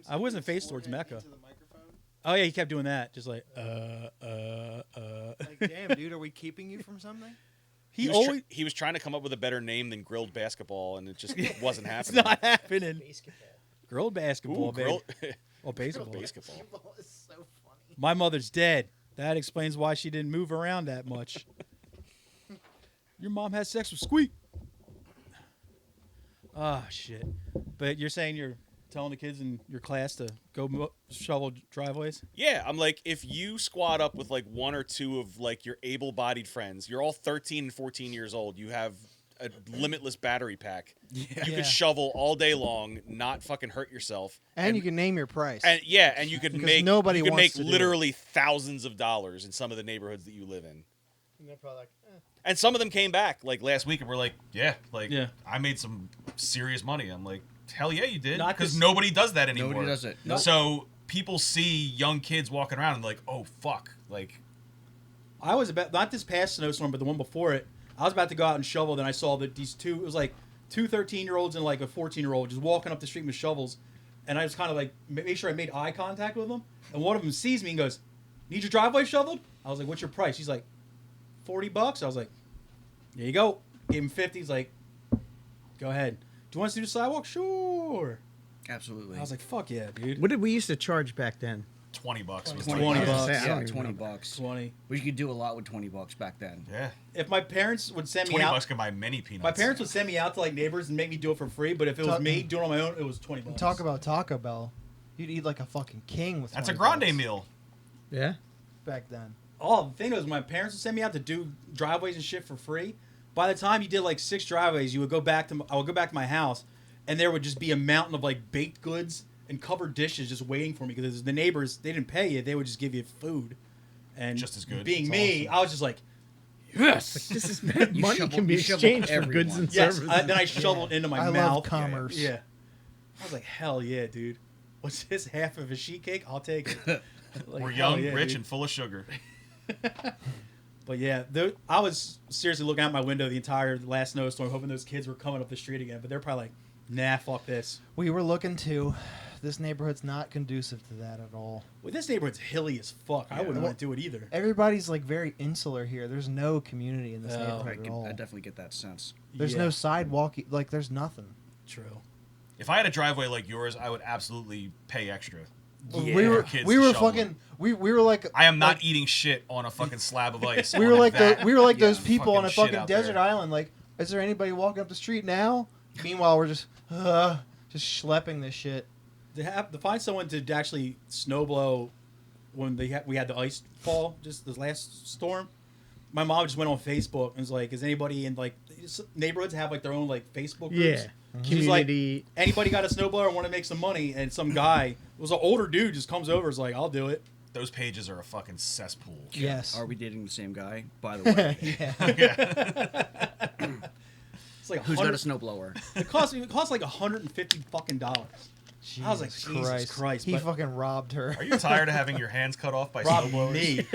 I wasn't faced towards Mecca. Into the microphone. Oh yeah, he kept doing that, just like Like, damn, dude, are we keeping you from something? He was trying to come up with a better name than grilled basketball, and it just wasn't it's happening. not happening. Basketball. Grilled basketball, Ooh, baby. Oh, baseball. basketball. Basketball is so funny. My mother's dead. That explains why she didn't move around that much. Your mom had sex with Squeak. Ah, shit. But you're saying you're telling the kids in your class to go shovel driveways? Yeah, I'm like, if you squad up with like one or two of like your able-bodied friends, you're all 13 and 14 years old, you have a limitless battery pack. Yeah. You could shovel all day long, not fucking hurt yourself. And you can name your price. And yeah, and you could Because make nobody you could wants make to do it. literally thousands of dollars in some of the neighborhoods that you live in. And they're probably like, And some of them came back like last week and were like, yeah, Yeah. I made some serious money. I'm like, hell yeah, you did. Not Because this- nobody does that anymore. Nobody does it. Nope. So people see young kids walking around and like, oh fuck, like I was about, not this past snowstorm, but the one before it, I was about to go out and shovel, then I saw that these two, it was like two 13-year-olds and like a 14-year-old just walking up the street with shovels, and I just kind of like made sure I made eye contact with them, and one of them sees me and goes, "Need your driveway shoveled?" I was like, "What's your price?" He's like, $40. I was like, "There you go." Gave him 50. He's like, "Go ahead. Do you want us to do the sidewalk?" "Sure." Absolutely. I was like, "Fuck yeah, dude." What did we used to charge back then? $20 was 20 I was gonna bucks. say, I Yeah, don't even 20 know. bucks. 20. We could do a lot with $20 back then. Yeah. If my parents would send me 20 out, bucks can buy many peanuts. my parents would send me out to like neighbors and make me do it for free. But if it was Talk- me doing it on my own, it was $20. Talk about Taco Bell. You'd eat like a fucking king with That's a 20 grande bucks meal. Yeah. back then. Oh, the thing was, my parents would send me out to do driveways and shit for free. By the time you did like 6 driveways, I would go back to my house, and there would just be a mountain of like baked goods and covered dishes just waiting for me because the neighbors, they didn't pay you, they would just give you food. And Just as good. Being That's me, I was just like, yes, This is You money shovel- can be you shovel exchanged for everyone. goods and yes. services. Then I shoveled into my I mouth. love commerce. Yeah. I was like, hell yeah, dude. What's this, half of a sheet cake? I'll take it. Like, We're hell young, yeah, rich, dude. and full of sugar. But yeah, I was seriously looking out my window the entire last snowstorm, hoping those kids were coming up the street again. But they're probably like, nah, fuck this. We were looking to. This neighborhood's not conducive to that at all. Well, this neighborhood's hilly as fuck. I wouldn't want to do it either. Everybody's like very insular here. There's no community in this Oh. neighborhood I at all. definitely get that sense. There's Yeah, no sidewalk. Like there's nothing. True. If I had a driveway like yours, I would absolutely pay extra. Yeah. we were kids we to were shovel. fucking we were like I am not like, eating shit on a fucking slab of ice. we on were a like vat. those Yeah, people on a shit fucking out desert there. island. Like, is there anybody walking up the street now? Meanwhile, we're just schlepping this shit. To find someone to actually snowblow when we had the ice fall, just this last storm. My mom just went on Facebook and was like, "Is anybody in like neighborhoods have like their own like Facebook groups?" Yeah. She's like, Community. "Anybody got a snowblower and want to make some money?" And some guy, it was an older dude, just comes over, is like, "I'll do it." Those pages are a fucking cesspool. Yes. Are we dating the same guy? By the way, Yeah. It's like who's got a 100 snowblower? It cost like $150 fucking dollars. I was like, Jesus Christ, He but- fucking robbed her. Are you tired of having your hands cut off by Rob snowblowers? me.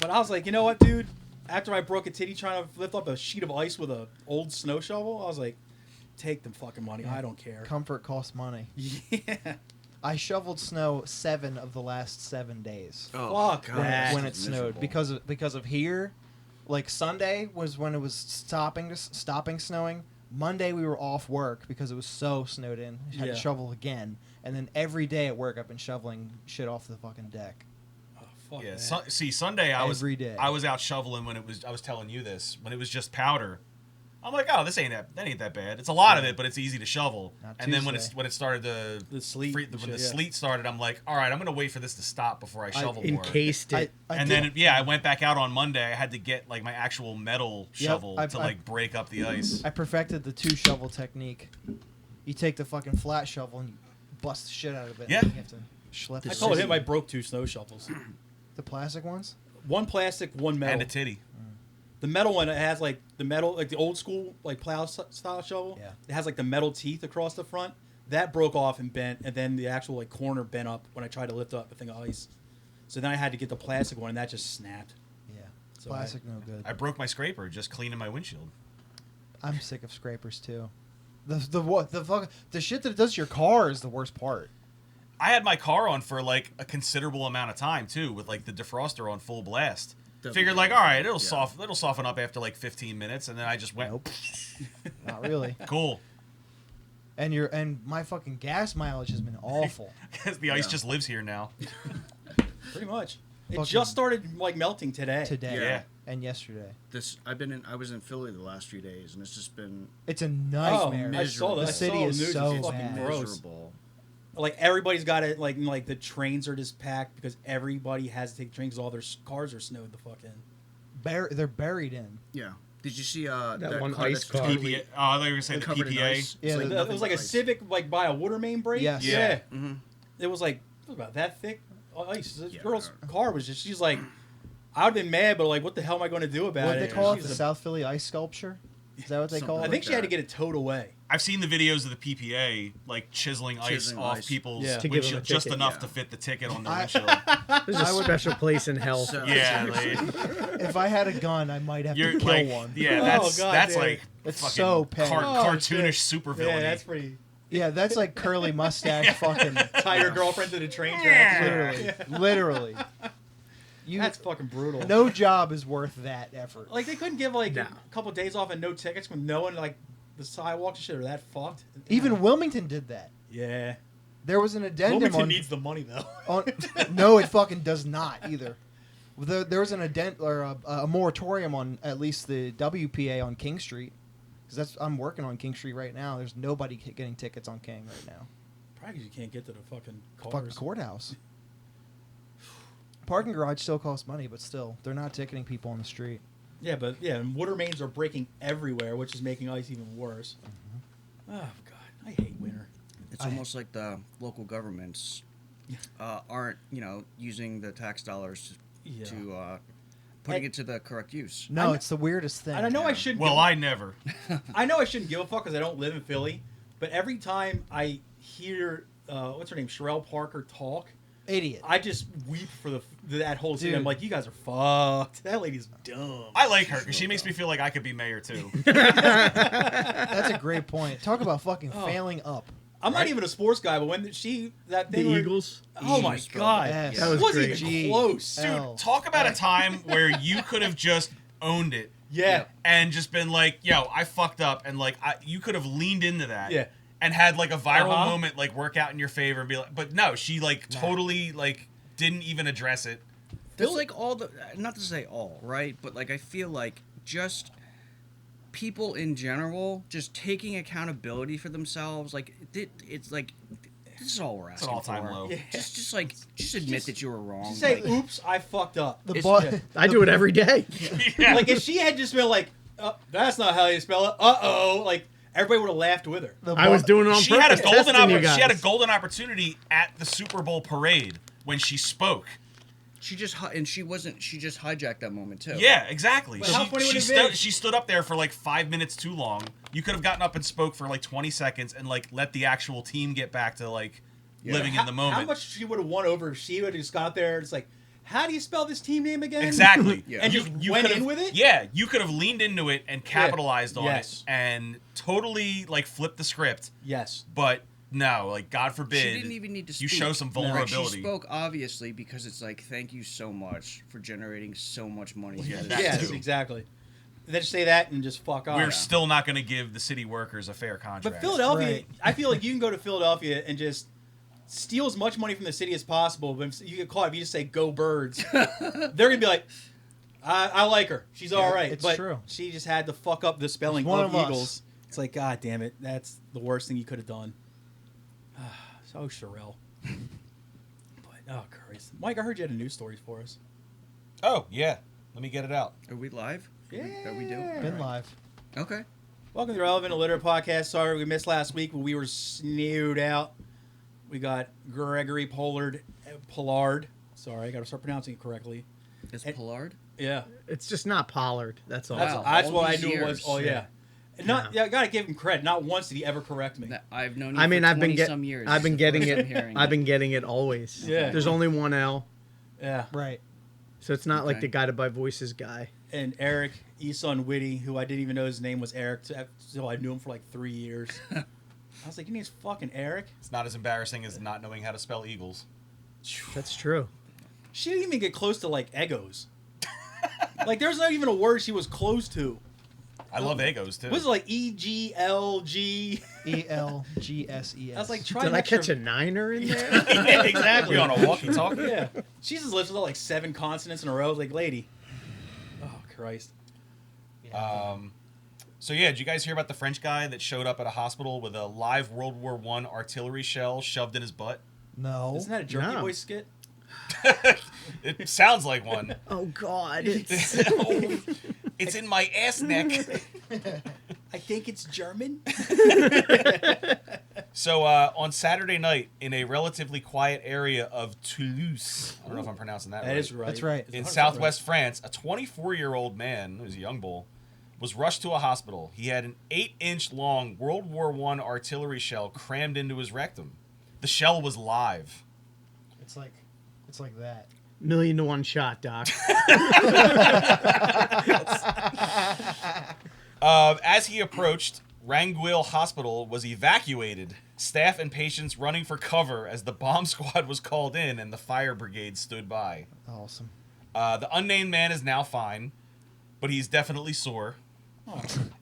But I was like, you know what, dude? After I broke a titty trying to lift up a sheet of ice with a old snow shovel, I was like, take them fucking money. I don't care. Comfort costs money. Yeah. I shoveled snow 7 of the last 7 days Fuck God. that. when it snowed because of here. Like Sunday was when it was stopping snowing. Monday we were off work because it was so snowed in. Had Yeah. to shovel again, and then every day at work I've been shoveling shit off the fucking deck. Oh, fuck Yeah. that. See, Sunday I was Every day. I was out shoveling when it was. I was telling you this when it was just powder. I'm like, oh, that ain't that bad. It's a lot of it, but it's easy to shovel. Not And then when Tuesday. it started to The sleet when and the shit, yeah. sleet started, I'm like, all right, I'm gonna wait for this to stop before I shovel more. Encased it. And then I went back out on Monday. I had to get like my actual metal Yep, shovel I've- to like break up the ice. I perfected the 2 shovel technique. You take the fucking flat shovel and you bust the shit out of it. Yeah. And you have to schlep I it. told him I broke 2 snow shovels. The plastic ones. One plastic, one metal. And a titty. The metal one, it has like the metal, like the old school like plow style shovel. Yeah. It has like the metal teeth across the front. That broke off and bent, and then the actual like corner bent up when I tried to lift up the thing of ice. So then I had to get the plastic one, and that just snapped. Yeah. So Plastic no good. I broke my scraper just cleaning my windshield. I'm sick of scrapers too. The shit that it does to your car is the worst part. I had my car on for like a considerable amount of time too, with like the defroster on full blast. Figured like, all right, it'll soften up after like 15 minutes, and then I just went. Nope. Not really. Cool. And my fucking gas mileage has been awful. Because the ice just lives here now. Pretty much. It Fucking- just started like melting today. Yeah. And yesterday. I was in Philly the last few days, and it's just been It's a Oh, nightmare. I saw that. The I city saw the is news. so It's fucking bad. gross. miserable. Like everybody's got it. Like the trains are just packed because everybody has to take trains. 'Cause all their cars are snowed the fuck in. They're buried in. Yeah. Did you see that one car ice that's car. totally PPA. Oh, I thought you were gonna say the covered in PPA. ice? Yeah, It's the- It nothing was like but a ice. Civic like by a water main break. Yes. Yeah. Mhm. It was like it was about that thick ice. This Yeah. girl's car was just. She's like, I'd been mad, but like, what the hell am I going to do about What it? they call it? She's The a- South Philly ice sculpture? Is that what they call Something it? I think she had to that. get it towed away. I've seen the videos of the PPA like chiseling ice off ice. people's Yeah. To give them windshield a just ticket, enough yeah. to fit the ticket on the I- windshield. There's a I would- special place in hell. So- Yeah, If I had a gun, I might have you're to kill like, one. yeah, Oh, that's God that's damn. like It's fucking so petty. cartoonish shit. super Yeah, villainy. that's pretty. Yeah, that's like curly mustache fucking. Tie your girlfriend to the train tracks. Literally. Literally. You, That's fucking brutal. no job is worth that effort. Like they couldn't give like No. a couple days off and no tickets when no one like the sidewalks and shit are that fucked. Even Wilmington did that. Yeah. There was an addendum Wilmington on, needs the money though. on. No, it fucking does not either. There was an a moratorium on at least the WPA on King Street, because I'm working on King Street right now. There's nobody getting tickets on King right now. Probably 'cause you can't get to the fucking cars. Fucking courthouse. Parking garage still costs money, but still, they're not ticketing people on the street. Yeah, but yeah, and water mains are breaking everywhere, which is making ice even worse. Oh god, I hate winter. It's almost like the local governments aren't, using the tax dollars Yeah. to putting it to the correct use. No, I- it's the weirdest thing. And I know I Yeah. shouldn't. Well, give, I never. I know I shouldn't give a fuck because I don't live in Philly. But every time I hear what's her name, Sherelle Parker talk, Idiot. I just weep for that whole scene. Dude. I'm like, you guys are fucked. That lady's dumb. I like her because she makes me feel like I could be mayor too. That's a great point. Talk about fucking Oh. failing up. I'm not Right? even a sports guy, but when that The thing where- Eagles. oh my Eagles, bro. god, Yes. That was wasn't great. even G. close. Dude, Hell. talk about a time where you could have just owned it Yeah, and just been like, yo, I fucked up, and like you could have leaned into that. Yeah. And had like a viral Uh-huh. moment like work out in your favor and be like, but no, she like totally like didn't even address it. There's like all the, not to say all, right? But like I feel like just people in general just taking accountability for themselves. Like it's like this is all we're It's an asking all-time for. low. Yeah. Just admit that you were wrong. just say, Like, "Oops, I fucked up." The It's- bu- I do it every day. Yeah. Like if she had just been like, "That's not how you spell it," like everybody would have laughed with her. the I was bu- doing it on she had a purpose. golden testing you she had a guys. golden opportunity at the Super Bowl parade when she spoke. she just hijacked that moment too. Yeah, exactly. But how funny would it be? She stood up there for like 5 minutes too long. You could have gotten up and spoke for like 20 seconds and like let the actual team get back to like living in the moment. How much she would have won over if she would have just got up there and it's like, "How do you spell this team name again?" Exactly. Yeah. And just went could have- in with it? Yeah, you could have leaned into it and capitalized on Yes. it and totally like flipped the script. Yes. But no, like God forbid, She didn't even need to you speak. show some No, vulnerability. she spoke obviously because it's like, thank you so much for generating so much money. Yeah, for this that Yes, too. exactly. Then just say that and just fuck off. We're still not going to give the city workers a fair contract. But Philadelphia, Right. I feel like you can go to Philadelphia and just steal as much money from the city as possible. But if you get caught if you just say "Go Birds," they're gonna be like, "I like her. She's all right." it's but true. she just had to fuck up the spelling One of of us. Eagles. It's like, God damn it, that's the worst thing you could have done. So Sherelle. But oh Christ, Mike, I heard you had a news story for us. Oh yeah, let me get it out. Are we live? Yeah, Are we do? Been live. Okay. Welcome to the Relevant Illiterate Podcast. Sorry we missed last week, but we were snowed out. We got Gregory Pollard. Sorry, I got to start pronouncing it correctly. It's And- Pollard. Yeah, It's just not Pollard. That's all. that's, Wow, that's all what I these knew it was. years. Oh yeah, And not I gotta give him credit. Not once did he ever correct me. I've known you I mean, for I've been 20 get, some years. I've been It's the getting first it. I'm hearing I've been getting it always. Yeah. There's only one L, Yeah, Right. so it's not like Okay. the guided by voices guy. and Eric Esun Whitty, who I didn't even know his name was Eric, so I knew him for like 3 years. I was like, your name's fucking Eric? It's not as embarrassing as not knowing how to spell eagles. That's true. She didn't even get close to, like, Egos. Like, there's not even a word she was close to. I love Egos, too. What is it, like, E-G-L-G? ELGSES. I was like, try Did an I extra... catch a niner in there? Yeah, exactly. On a walkie-talkie? Yeah. She just lives with, like, 7 consonants in a row. I was like, lady. Oh, Christ. So yeah, did you guys hear about the French guy that showed up at a hospital with a live World War I artillery shell shoved in his butt? No. Isn't that a Jerky No. Boy skit? It sounds like one. Oh God! It's in my ass neck. I think it's German. So on Saturday night, in a relatively quiet area of Toulouse, I don't know if I'm pronouncing that right. That is right. That's right. It's In 100% southwest France, a 24-year-old man, who was a young bull, was rushed to a hospital. He had an 8-inch long World War I artillery shell crammed into his rectum. The shell was live. It's like that. 1,000,000 to 1 shot, Doc. As he approached, Ranguil Hospital was evacuated. Staff and patients running for cover as the bomb squad was called in and the fire brigade stood by. Awesome. The unnamed man is now fine, but he's definitely sore.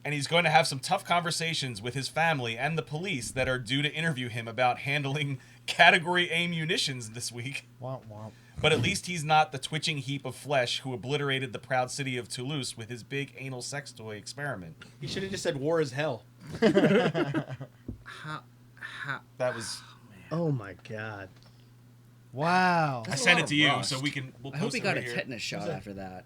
And he's going to have some tough conversations with his family and the police that are due to interview him about handling Category A munitions this week. Womp womp. But at least he's not the twitching heap of flesh who obliterated the proud city of Toulouse with his big anal sex toy experiment. He should have just said war is hell. How, That was... Oh my God! Wow. I That's a sent lot it of to you, rust. so we'll I hope post he it got right a here. tetanus shot after that.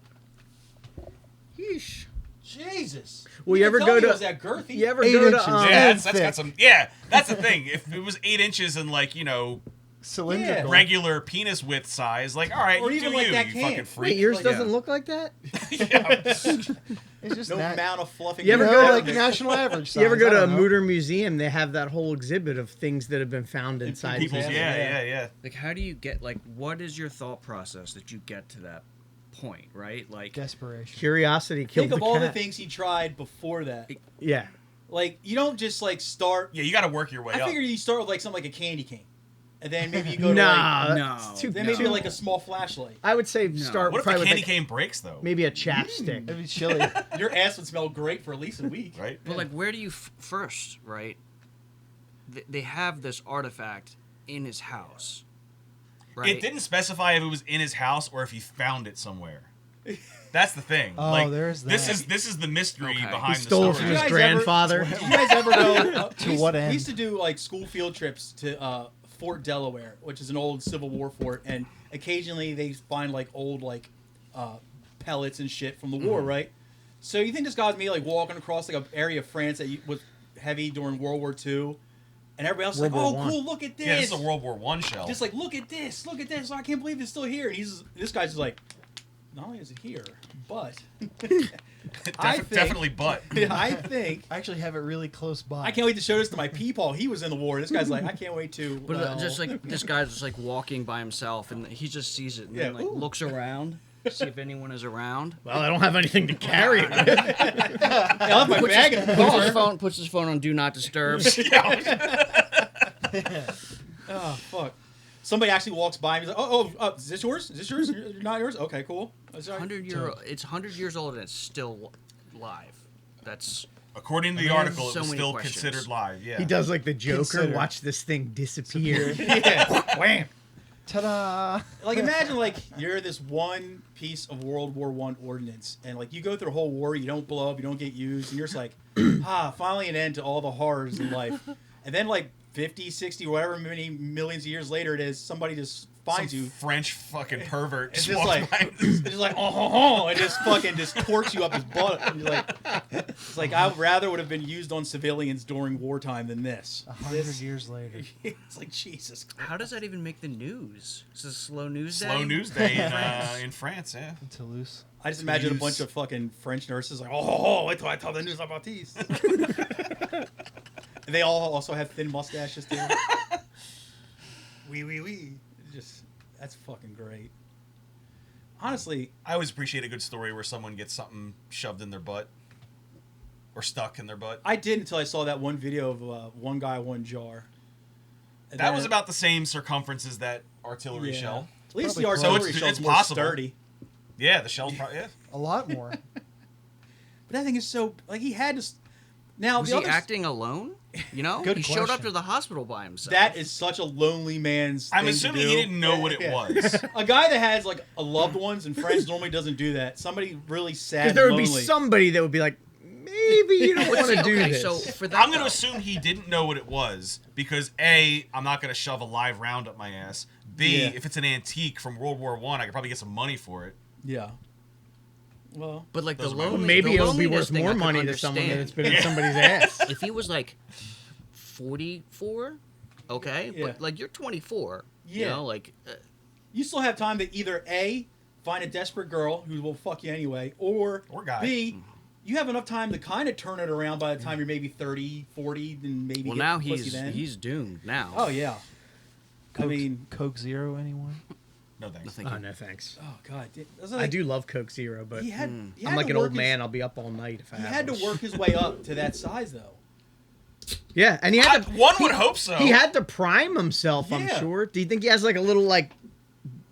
Yeesh. Jesus. Will you ever tell go me to? it was that girthy? You ever 8 go inches. to? Yeah, that's got thick. some... Yeah, that's the thing. If it was 8 inches and, like, you know, Cylindrical. regular penis width size, like, all right, Or you even do like you, that you can. fucking Wait, freak. yours Like, doesn't yeah. look like that? Yeah. It's just No nat- amount of fluffing. You ever you go know, to- like national average size. You ever go I to a don't know. Mutter museum? They have that whole exhibit of things that have been found inside. People's, Yeah. yeah. Like, how do you get, like, what is your thought process that you get to that point, right? Like, Desperation. Curiosity killed Think of the all the cat. things he tried before that. Yeah. Like, you don't just, like, start... Yeah, you got to work your way I up. figure you start with, like, something like a candy cane. And then maybe you go to, Nah, like... No. it's too, Then No. maybe, like, a small flashlight. I would say start What if the probably with candy like, cane breaks, though? maybe a chapstick. It'd be chilly. Your ass would smell great for at least a week. Right? but, like, where do you first, right? They have this artifact in his house, right? It didn't specify if it was in his house or if he found it somewhere. That's the thing. Oh, like, there's This that. is the mystery Okay. behind He the stole it story. from his guys ever- grandfather. Did you guys ever go... To what end? We used to do, like, school field trips to Fort Delaware, which is an old Civil War fort, and occasionally they find, like, old, like, pellets and shit from the war, right? So you think this guy was me, like, walking across, like, an area of France that was heavy during World War II, and everybody else was like, World oh, War I. cool, look at this. Yeah, this is a World War I shell. Just like, look at this. Oh, I can't believe it's still here. And this guy's just like, not only is it here, but I think- Definitely butt. I think I actually have it really close by. I can't wait to show this to my peepaw. He was in the war. This guy's like, I can't wait to. But well, just like this guy's just like walking by himself, and he just sees it, and Yeah, then like ooh. looks around, see if anyone is around. Well, I don't have anything to carry it with. I left my bag in the car. Puts his phone on Do Not Disturb. Oh fuck! Somebody actually walks by and he's like, oh, is this yours? Is this yours? Not yours? Okay, cool. It's all right. 100 years old and it's still live. That's According to the I mean, article, it so was many still questions. considered live. Yeah. He does like the Joker. Consider. Watch this thing disappear. Yeah. Wham. Ta-da! Like imagine like you're this one piece of World War I ordnance, and like you go through the whole war, you don't blow up, you don't get used, and you're just like, finally an end to all the horrors in life. And then like 50, 60, whatever many millions of years later it is, somebody just finds Some you. French fucking pervert It's just just walks like, by. it's just like, and just fucking just torques you up his butt. And you're like, it's like I would rather would have been used on civilians during wartime than this. 100 years later. It's like Jesus. how does that even make the news? Is this a slow news day? Slow news day in France, yeah. In Toulouse. I just imagine a Use- bunch of fucking French nurses like, wait till I tell the news about these. And they all also have thin mustaches too. Wee. Just that's fucking great. Honestly, I always appreciate a good story where someone gets something shoved in their butt. or stuck in their butt. I did until I saw that one video of one guy, one jar. And That then- was about the same circumference as that artillery yeah. shell. At least Probably the close. artillery So shell's it's more possible. sturdy. Yeah, the shell's probably, yeah. A lot more. But that thing is so like he had to. Now Was the he other acting alone? You know, Good he showed up question. to the hospital by himself. that is such a lonely man's. I'm thing assuming to he do. didn't know what it Yeah. was. A guy that has like a loved ones and friends normally doesn't do that. Somebody really sad. Because there would and be lonely. somebody that would be like, maybe you don't want to do okay, this. so for that, I'm going to though, assume he didn't know what it was because A, I'm not going to shove a live round up my ass. B, Yeah. if it's an antique from World War I could probably get some money for it. Yeah. Well, But like the Those are my- lonely, Maybe the it'll be loneliness worth thing I more could money to someone understand. that's been in somebody's ass. If he was like 44, okay, Yeah. but like you're 24, you Yeah. know, like you still have time to either A, find a desperate girl who will fuck you anyway, or guy. B, you have enough time to kind of turn it around by the time you're maybe 30, 40, and maybe well get now pussy then. he's doomed now. Oh yeah. Coke, I mean, Coke Zero, anyone? No thanks. Nothing. Oh, no, thanks. oh god, it was I like, do love Coke Zero, but He had, he I'm had like to an old work his- man. I'll be up all night if I He have had to one. work his way up to that size though. Yeah, and he had to. One would hope so. He had to prime himself. I'm Yeah. sure. Do you think he has like a little like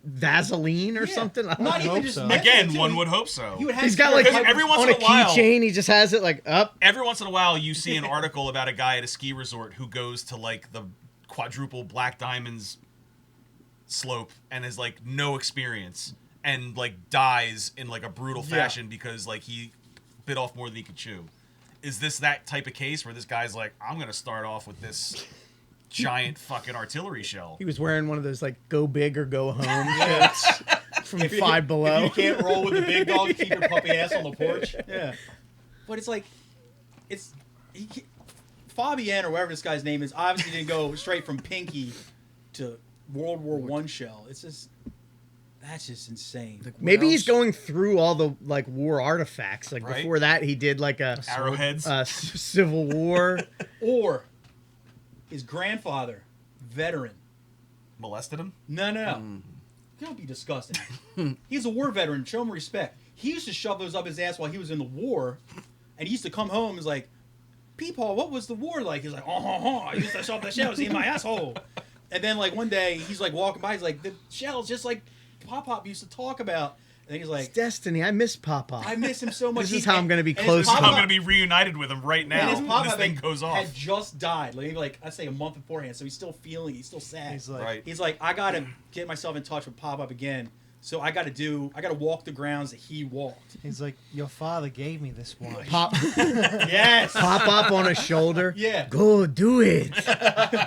Vaseline or Yeah. something? I don't Not know. even hope just so. method, Again, too. one would hope so. He would have He's got like Because every once on in a a while- keychain. He just has it like up. Every once in a while, you see an article about a guy at a ski resort who goes to like the quadruple black diamonds slope and has like no experience and like dies in like a brutal Yeah. fashion because like he bit off more than he could chew. Is this that type of case where this guy's like, I'm gonna start off with this giant fucking artillery shell? He was wearing one of those like "Go Big or Go Home" shirts from If you- Five Below. If you can't roll with the big dog, keep your puppy ass on the porch. Yeah. But it's like, Fabian or whatever this guy's name is obviously didn't go straight from Pinky to World War One shell. It's just, that's just insane. Like, what Maybe he's else? going through all the like war artifacts. Like Right. before that, he did like a Arrowheads. Civil War. Or his grandfather, veteran. Molested him? No. Don't be disgusting. He's a war veteran. Show him respect. He used to shove those up his ass while he was in the war, and he used to come home and was like, Peepaw, what was the war like? He's like, I used to shove the shells in my asshole. And then like one day he's like walking by, he's like, the shells just like Pop used to talk about. And he's It's like, destiny. I miss Papa. I miss him so much. This is how I'm gonna be and his close to I'm Pop-Pop- gonna be reunited with him right and now his when Pop-Pop this thing had- goes off. had just died, like I say a month beforehand, so he's still feeling, he's still sad. He's like, Right. He's like, I gotta get myself in touch with Pop-Up again. So I gotta walk the grounds that he walked. he's like, your father gave me this watch. Pop, Yes. pop up on his shoulder. Yeah. Go do it.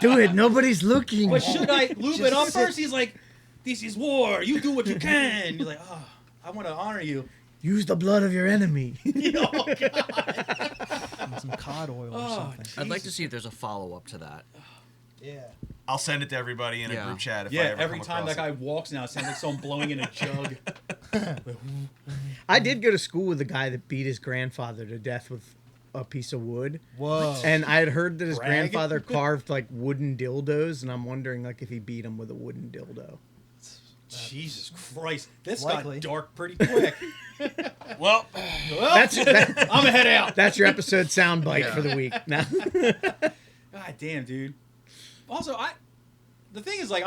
Do it. Nobody's looking. But should I lube it Just up sit- first? He's like, this is war. You do what you can. He's like, oh, I want to honor you. Use the blood of your enemy. Oh, God. And some cod oil or Oh, something. I'd like to see if there's a follow up to that. Yeah. I'll send it to everybody in a Yeah. group chat if I Yeah, ever every come time that across guy it. walks now, it sounds like someone blowing in a jug. I did go to school with a guy that beat his grandfather to death with a piece of wood. Whoa. And I had heard that his Brag? grandfather carved like wooden dildos, and I'm wondering like if he beat him with a wooden dildo. Jesus Christ. This Likely. got dark pretty quick. Well, Well, That's I'm going to head out. that's your episode soundbite Yeah. for the week. Now, God damn, dude. Also, the thing is, like,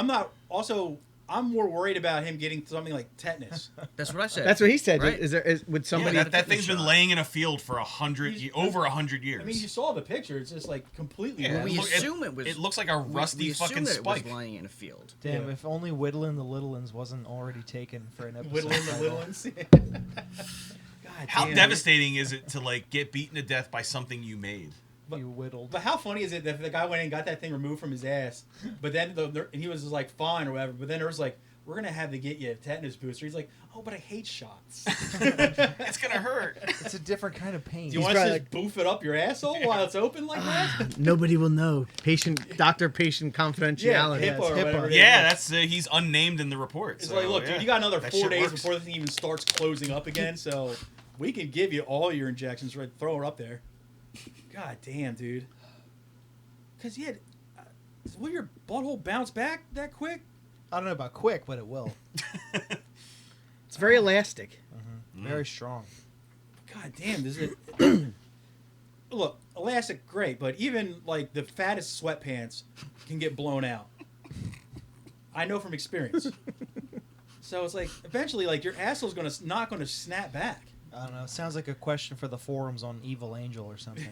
I'm more worried about him getting something like tetanus. That's what I said. that's what he said. Right? Would yeah, somebody? that thing's been laying in a field for over 100 years. I mean, you saw the picture. It's just, like, completely Yeah, ruined. we look- assume it was. It looks like a rusty we assume fucking that spike. It was lying in a field. Damn, Yeah. if only Whittling the Little Uns wasn't already taken for an episode. Whittling the title. little ones. God How damn, devastating is it to like get beaten to death by something you made? You whittled. But how funny is it that the guy went and got that thing removed from his ass, but then and he was just like fine or whatever. But then there was like, we're gonna have to get you a tetanus booster. He's like, oh, but I hate shots. It's gonna hurt. It's a different kind of pain. Do you He's want us to probably just boof it up your asshole while it's open like that? Nobody will know. Doctor-patient confidentiality. HIPAA or HIPAA. whatever. it is. Yeah, that's he's unnamed in the report. It's so, like, look, yeah. dude, you got another That 4 shit days works. before this thing even starts closing up again, so we can give you all your injections. Right, throw her up there. God damn, dude. Because will your butthole bounce back that quick? I don't know about quick, but it will. It's very elastic. Very strong. God damn, does it? look, elastic, great, but even like the fattest sweatpants can get blown out. I know from experience. So it's like eventually, like your asshole's not gonna snap back. I don't know. It sounds like a question for the forums on Evil Angel or something.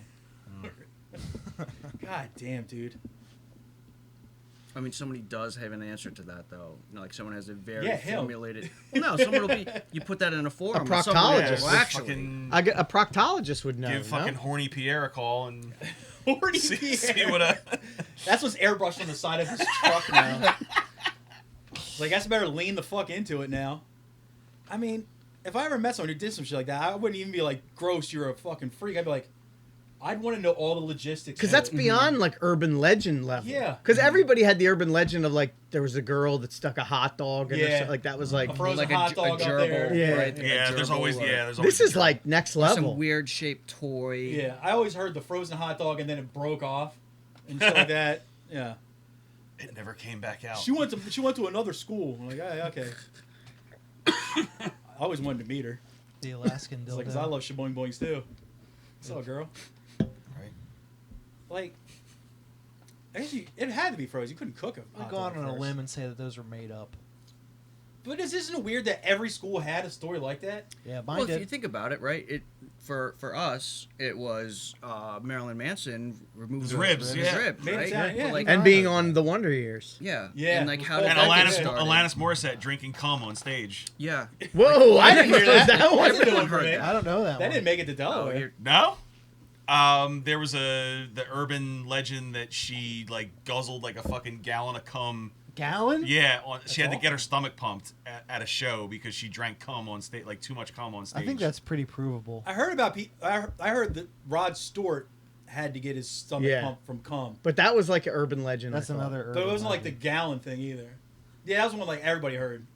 God damn, dude. I mean, somebody does have an answer to that, though. You know, like someone has a very him. formulated. Well, no, someone will be. You put that in a forum. A proctologist. Well, actually, Fucking A proctologist would know. give fucking horny Pierre a call and Horny see Pierre. what That's what's airbrushed on the side of his truck now. Like, I better lean the fuck into it now. I mean, if I ever met someone who did some shit like that, I wouldn't even be like, gross, you're a fucking freak. I'd be like, I'd want to know all the logistics. Because of that's it. beyond like urban legend level. Yeah. Because everybody had the urban legend of like there was a girl that stuck a hot dog and Yeah. like that was like A frozen like hot dog up there. gerbil, Yeah. right? Like a Yeah, there's gerbil always or there's always this a is jerk. like next some level. weird shaped toy. Yeah, I always heard the frozen hot dog and then it broke off and shit like that. Yeah. It never came back out. She went to another school. I'm like, hey, okay. I always wanted to meet her. The Alaskan It's like, dildo. 'cause I love shaboing boings too. What's up, girl? Right. Like, I guess it had to be frozen. You couldn't cook them. I'm going on a limb and say that those are made up. But isn't it weird that every school had a story like that? Yeah, mine Well, if you did. think about it, right? It for us, it was Marilyn Manson removed His ribs, yeah. ribs, Made it right? sound- yeah. But, like, And being on the Wonder Years. yeah, Yeah, and like it how was did And all that back get then. started? Alanis Morissette drinking cum on stage. Yeah. Whoa, I didn't hear hear that, that. one. Everyone heard heard that. I don't know that That one. didn't make it to Oh, Delaware. you're- No? There was the urban legend that she like guzzled like a fucking gallon of cum. Gallon? Yeah, she had to awful. get her stomach pumped at a show because she drank cum on stage, like too much cum on stage. I think that's pretty provable. I heard about I heard that Rod Stewart had to get his stomach Yeah. pumped from cum, But that was like an urban legend. That's I thought. another. but it urban wasn't like the legend. gallon thing either. Yeah, that was one like everybody heard.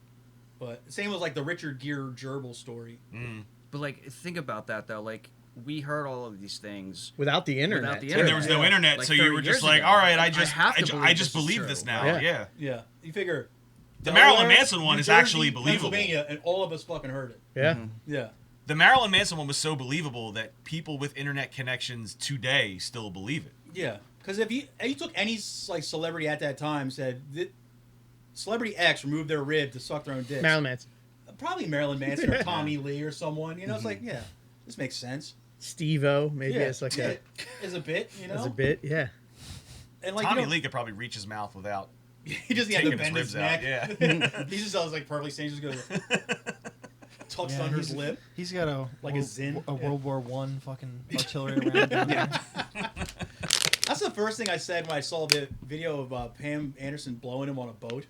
But same was like the Richard Gere gerbil story. Mm. But like, think about that though. Like, we heard all of these things. Without the internet. Without the too. And there was no Yeah. internet, Like so you 30 were just years like, ago. all right, I I have to believe just this is believe true. this now. Yeah. Yeah. Yeah, you figure The Delaware, Marilyn Manson one New is Jersey, actually believable. Pennsylvania, and all of us fucking heard it. Yeah. Mhm. Yeah, The Marilyn Manson one was so believable that people with internet connections today still believe it. yeah. Because if you took any like celebrity at that time said that Celebrity X removed their rib to suck their own dick, Marilyn Manson. probably Marilyn Manson or Tommy Lee or someone. You know, it's like, yeah, this makes sense. Steve-O, maybe Yeah, it's like yeah, as a bit, you know. as a bit, yeah. And like, Tommy you know, Lee could probably reach his mouth without. he doesn't have to taking his bend his ribs out, neck. yeah. He just does like perfectly sane. Just goes tucks Yeah, under his lip. He's got a Like a Zin. a Yeah. World War One fucking artillery round. down there. That's the first thing I said when I saw the video of Pam Anderson blowing him on a boat.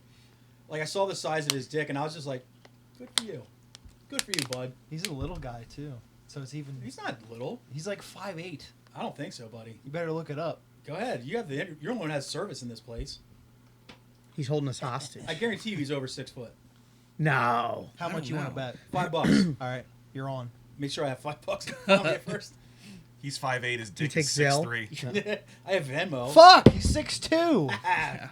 Like I saw the size of his dick, and I was just like, "Good for you, good for you, bud." He's a little guy too, so it's even. He's not little. He's like 5'8". I don't think so, buddy. You better look it up. Go ahead. You have the. You're the one who has service in this place. He's holding us hostage. I guarantee you, he's over 6 foot. No. How I much don't you want know. to bet? $5. All right, you're on. Make sure I have $5 on me first. He's 5'8", his dick take is Zelle? 6'3". I have Venmo. Fuck, he's 6'2".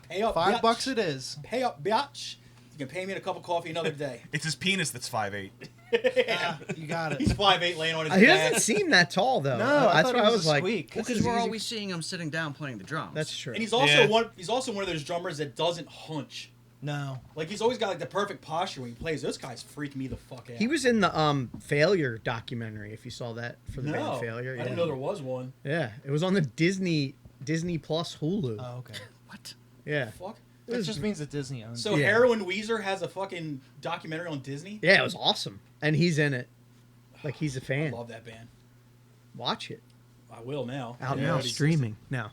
Pay up, $5 bitch. it is. Pay up, bitch. You can pay me in a cup of coffee another day. It's his penis that's 5'8". You got it. He's 5'8", laying on his He back. doesn't seem that tall though. No, that's thought why he I was was a like, squeak. Well, this because is we're easy. always seeing him sitting down playing the drums. That's true. And he's also Yeah. one. He's also one of those drummers that doesn't hunch. No. Like he's always got like the perfect posture when he plays. Those guys freak me the fuck out. He was in the Failure documentary. If you saw that for the no, band Failure, I didn't know there was one. Yeah, it was on the Disney Plus Hulu. Oh, okay. What? Yeah, Fuck. That just means that Disney owns So it. Yeah. Heroin Weezer has a fucking documentary on Disney. yeah, it was awesome, and he's in it. Like he's a I fan. love that band. Watch it. I will now. Out Yeah, now, it's- streaming now.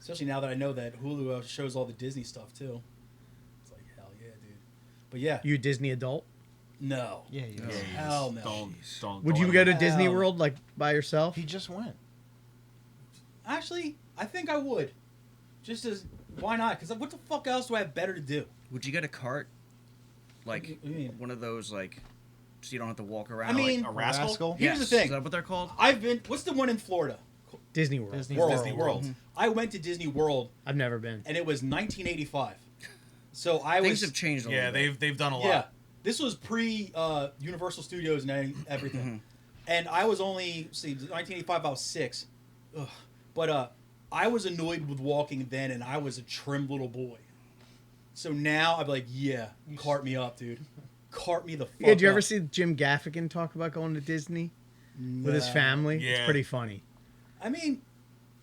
Especially now that I know that Hulu shows all the Disney stuff too. It's like hell yeah, dude. But yeah, You a Disney adult? no. Yeah, he is. Hell no. Don't. Would don't you let go him- to Disney Hell. World like by yourself? He just went. Actually, I think I would. Just as why not? Because what the fuck else do I have better to do? Would you get a cart? Like What do you mean? one of those, like, so you don't have to walk around. I mean, A rascal? Here's the Yes, thing. Is that what they're called? I've been. What's the one in Florida? Disney World. Disney World. Disney World. Mm-hmm. I went to Disney World, I've never been. and it was 1985. So I Things was. have changed a Yeah, little bit. they've done a lot. Yeah, this was pre Universal Studios and everything. And I was only 1985. I was 6, ugh. But I was annoyed with walking then, and I was a trim little boy. So now I'm like, yeah, cart me up, dude. Cart me the fuck Yeah, did you up. ever see Jim Gaffigan talk about going to Disney with his No. family? Yeah. It's pretty funny. I mean,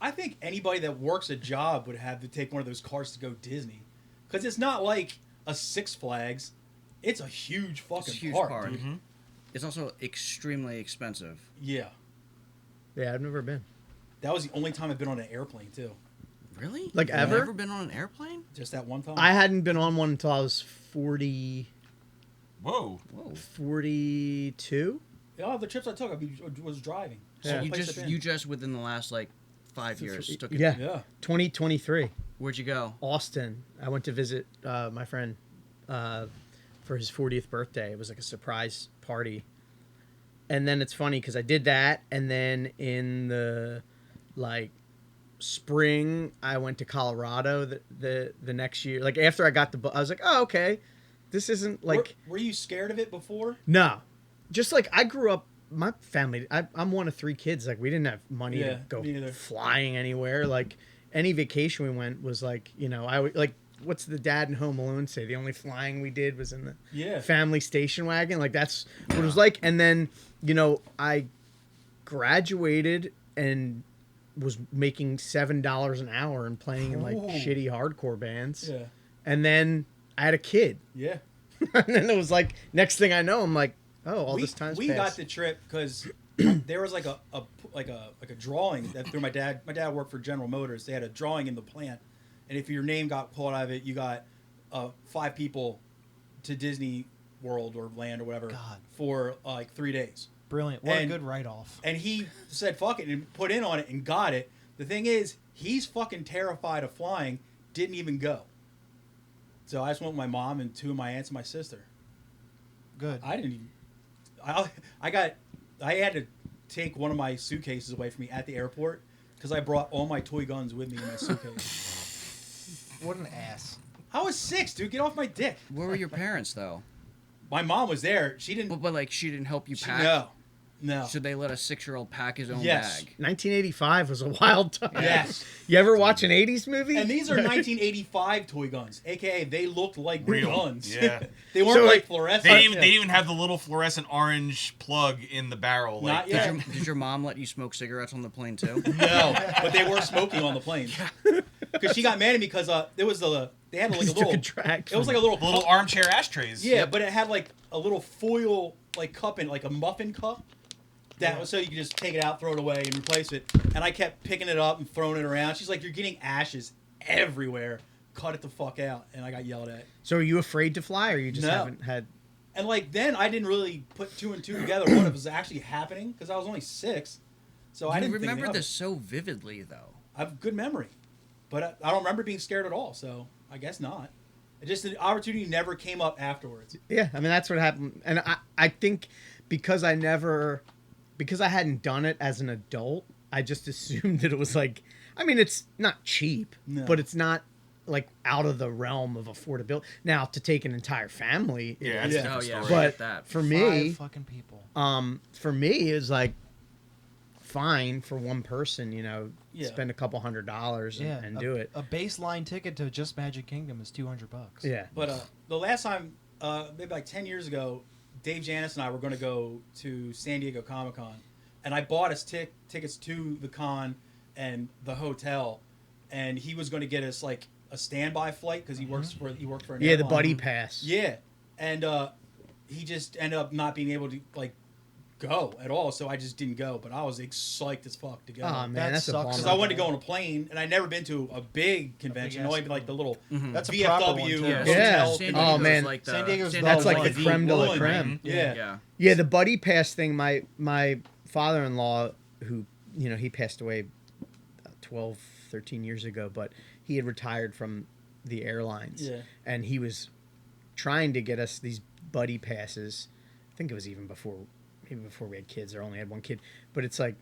I think anybody that works a job would have to take one of those cars to go Disney, because it's not like a Six Flags. It's a huge fucking It's a huge park, park. dude. Mm-hmm. It's also extremely expensive. Yeah, Yeah, I've never been. that was the only time I've been on an airplane too. Really? Like, You've ever? never been on an airplane? Just that one time. I hadn't been on one until I was 42. Whoa. Yeah, the trips I took, I was driving. Yeah. So All you places just I've been. you just within the last like 5 years took it. Yeah. Yeah. 2023. Where'd you go? Austin. I went to visit my friend for his 40th birthday. It was like a surprise party. And then it's funny because I did that, and then in the like spring I went to Colorado the next year. Like after I got the I was like, oh, okay, this isn't like Were you scared of it before? no, just like I grew up. My family, I'm one of 3 kids. Like we didn't have money Yeah, to go me neither. flying anywhere. Like any vacation we went was like, you know, I would like. What's the dad in Home Alone say? The only flying we did was in the Yeah. family station wagon. Like that's what it was like. And then, you know, I graduated and was making $7 an hour and playing in like Ooh. shitty hardcore bands. Yeah. And then I had a kid. Yeah. And then it was like, next thing I know, I'm like, oh, all this time's we passed. got the trip because there was like a drawing that through my dad. My dad worked for General Motors. They had a drawing in the plant, and if your name got pulled out of it, you got 5 people to Disney World or Land or whatever God. for like 3 days. Brilliant. What And- a good write-off. And he said, fuck it, and put in on it and got it. The thing is, he's fucking terrified of flying, didn't even go. So I just went with my mom and 2 of my aunts and my sister. Good. I didn't even... I had to take one of my suitcases away from me at the airport because I brought all my toy guns with me in my suitcase. What an ass. I was 6, dude. Get off my dick. Where were your parents though? My mom was there. She didn't... But like she didn't help you pack. No. Should they let a 6-year-old pack his own Yes. bag? 1985 was a wild time. Yes. You ever watch an 80s movie? And these are 1985 toy guns, aka they looked like Real. guns. Yeah. They weren't So, like like, fluorescent. They didn't even have the little fluorescent orange plug in the barrel. Not Like, yet. Did your mom let you smoke cigarettes on the plane too? No, but they were smoking on the plane. Because she got mad at me because there was they had like a Took little. a track It was like a little little cup. armchair ashtrays. Yeah, but it had like a little foil like cup in, like a muffin cup. That was so you could just take it out, throw it away, and replace it. And I kept picking it up and throwing it around. She's like, "You're getting ashes everywhere. Cut it the fuck out." And I got yelled at. So are you afraid to fly, or you just No. haven't had? And like then I didn't really put 2 and 2 together what was actually happening because I was only 6. So I I didn't remember think this so vividly though. I have good memory, but I don't remember being scared at all. So I guess not. It just the opportunity never came up afterwards. Yeah, I mean that's what happened, and I think because I hadn't done it as an adult, I just assumed that it was like, I mean, it's not cheap, No. but it's not like out of the realm of affordability. Now to take an entire family, it Yeah, is. it's a Yeah. Oh different yeah, story. I But get that. for 5 me, fucking people. for me, it's like fine for one person, you know, Yeah. spend a couple $100 Yeah. and do it. A baseline ticket to just Magic Kingdom is $200. Yeah, But the last time, maybe like 10 years ago, Dave Janis and I were going to go to San Diego Comic-Con, and I bought us tickets to the con and the hotel, and he was going to get us like a standby flight because he worked for an yeah, the airline. buddy pass. Yeah, and he just ended up not being able to like go at all, so I just didn't go. But I was psyched as fuck to go. Oh man, That that's a sucks. bummer. Because I wanted to go on a plane, and I'd never been to a big convention. ass Only been like the little That's a proper one, VFW too. Yeah. Yeah. hotel. San Oh, Diego's man. Like the, San Diego's That's like the Like creme de la one, creme. Yeah. Yeah. Yeah, the buddy pass thing. My father-in-law, who he passed away 12, 13 years ago, but he had retired from the airlines, Yeah. and he was trying to get us these buddy passes. I think it was even maybe before we had kids or only had one kid. But it's like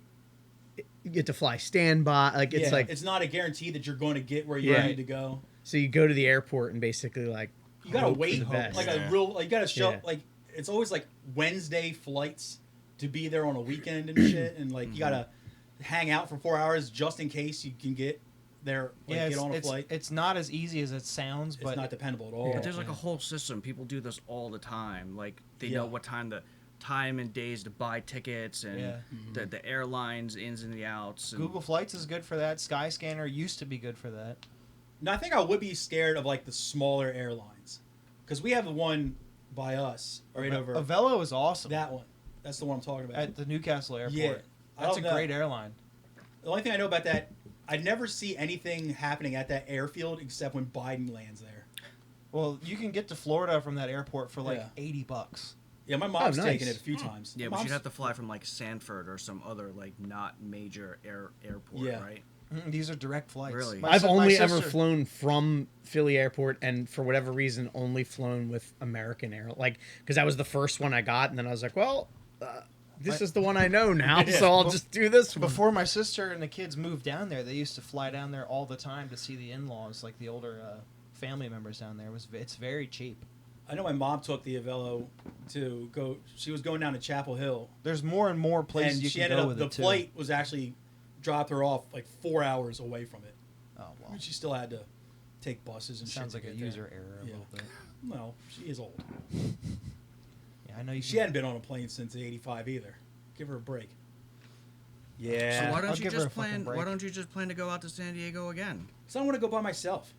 you get to fly standby. Like it's Yeah, like it's not a guarantee that you're going to get where you Yeah. need to go. so you go to the airport and basically like You gotta hope for wait the best. like Yeah. a real. Like, you gotta show Yeah. like it's always like Wednesday flights to be there on a weekend and shit, and like you gotta hang out for 4 hours just in case you can get there, like get on a flight. It's not as easy as it sounds, but It's not dependable at all. But there's like a whole system. People do this all the time. Like they know what time and days to buy tickets and the airlines ins and the outs. And Google Flights is good for that. Skyscanner used to be good for that. No, I think I would be scared of like the smaller airlines, because we have the one by us right over. Avelo is awesome. That one. That's the one I'm talking about. At the Newcastle airport. Yeah. That's a great airline. The only thing I know about that, I never see anything happening at that airfield except when Biden lands there. Well, you can get to Florida from that airport for like $80. Yeah, my mom's nice. taken it a few times. yeah, My but you'd mom's- have to fly from like Sanford or some other like not major airport, Yeah. right? These are direct flights. Really? I've My only ever sister- flown from Philly Airport, and for whatever reason, only flown with American Air. Like, because that was the first one I got, and then I was like, well, this is the one I know now, so I'll just do this one. Before my sister and the kids moved down there, they used to fly down there all the time to see the in-laws, like the older family members down there. It's very cheap. I know my mom took the Avelo to go. She was going down to Chapel Hill, There's more and more places and you she can ended go up. with The it too. flight was actually dropped her off like 4 hours away from it. Oh well. I mean, she still had to take buses and Sounds shit like to a get user there. error a Yeah. little bit. No, she is old. Yeah, I know you. She hadn't been on a plane since '85 either. Give her a break. Yeah. So why I'll don't you give her a just fucking plan? break. Why don't you just plan to go out to San Diego again? So I don't want to go by myself.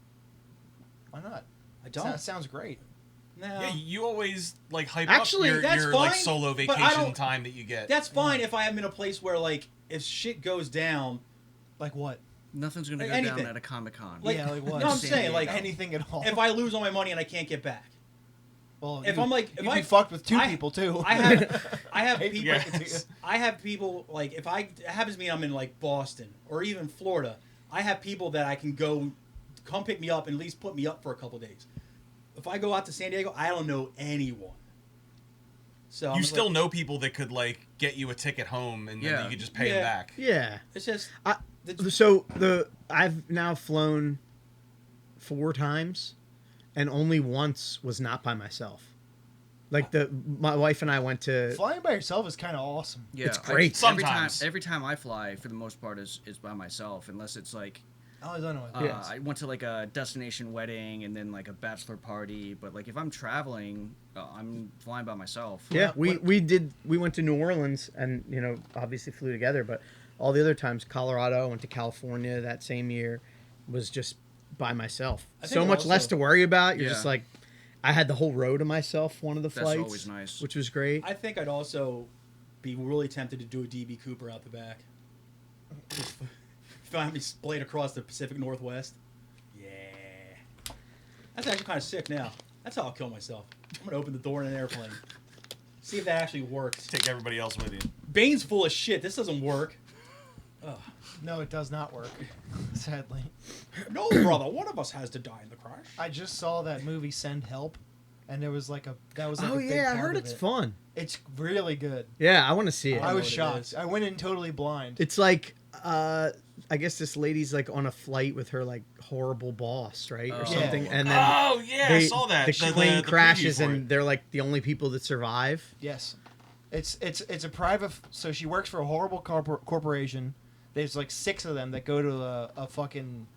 Why not? I don't. Sounds great. No. Yeah, you always like hype Actually, up your, that's your like fine, solo but I vacation don't- time that you get. That's fine if I am in a place where like if shit goes down. Like what? Nothing's gonna Like go anything. down at a Comic-Con. Like, Yeah, like what? No, I'm San saying like Diego. Anything at all. if I lose all my money and I can't get back. well, if I'm like if you'd I be fucked with two I- people too. I have Hate to people. break it to you. I have people like if it happens to me, I'm in like Boston or even Florida. I have people that I can go, come pick me up and at least put me up for a couple days. If I go out to San Diego, I don't know anyone. So I'm you just still like, know people that could like get you a ticket home, and then Yeah. you could just pay Yeah. them back. Yeah. It's just So I've now flown 4 times, and only once was not by myself. Like my wife and I went to. Flying by yourself is kind of awesome. Yeah, It's great. Sometimes. Every time I fly, for the most part, is by myself, unless it's like I don't know. Yes. I went to like a destination wedding and then like a bachelor party. But like if I'm traveling, I'm flying by myself. Yeah, we went to New Orleans, and obviously flew together, but all the other times, Colorado, went to California that same year, was just by myself. I think So much also- less to worry about. You're just Yeah. like, I had the whole row to myself one of the That's flights, always nice. which was great. I think I'd also be really tempted to do a DB Cooper out the back. Just find me splayed across the Pacific Northwest. Yeah. That's actually kind of sick now. That's how I'll kill myself. I'm going to open the door in an airplane. See if that actually works. Take everybody else with you. Bane's full of shit. This doesn't work. Ugh. No, it does not work. Sadly, No, brother. One of us has to die in the crash. I just saw that movie Send Help, and there was like a Oh a big yeah, I part heard of it's it. fun. It's really good. Yeah, I want to see it. I I know was what it shocked. is. I went in totally blind. It's like, I guess this lady's like on a flight with her like horrible boss, right, or Oh. something, Yeah. and then Oh yeah, I saw that. The plane preview crashes, for and it. they're like the only people that survive. Yes, it's a private. So she works for a horrible corporation. There's like 6 of them that go to a fucking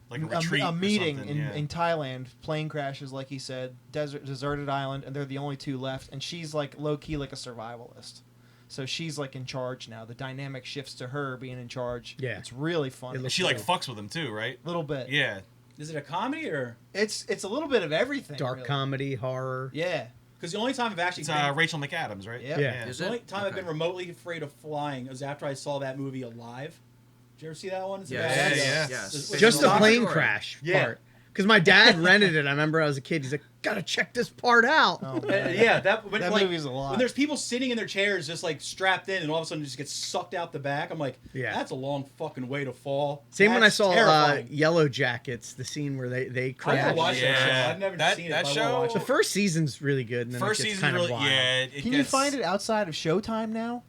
like a retreat, a meeting or something, in Thailand. Plane crashes, like he said, deserted island, and they're the only 2 left. And she's like low key like a survivalist. So she's like in charge now. The dynamic shifts to her being in charge. Yeah. It's really fun. It And looks she like cool. fucks with him too, right? a little bit. Yeah. Is it a comedy or? It's a little bit of everything. Dark really. comedy, horror. Yeah. Because the only time I've actually It's been, Rachel McAdams, right? Yeah. Yeah. Is the only it? time I've Okay. been remotely afraid of flying was after I saw that movie Alive. Did you ever see that one? It's Yes. about- Yeah. Yes. Just the Story. plane crash Yeah. part. Because my dad rented it. I remember I was a kid. He's like, gotta check this part out. Oh, man. Yeah, that That like, movie's a lot. When there's people sitting in their chairs just like strapped in, and all of a sudden just get sucked out the back, I'm like, Yeah. that's a long fucking way to fall. Same when I That's saw terrifying. Yellow Jackets, the scene where they I never crash. watched that Yeah. show. I've never That- seen it. that but I show- wanna watch The it. first season's really good, and then First it gets season's kind really of wild. yeah. Can you find it outside of Showtime now?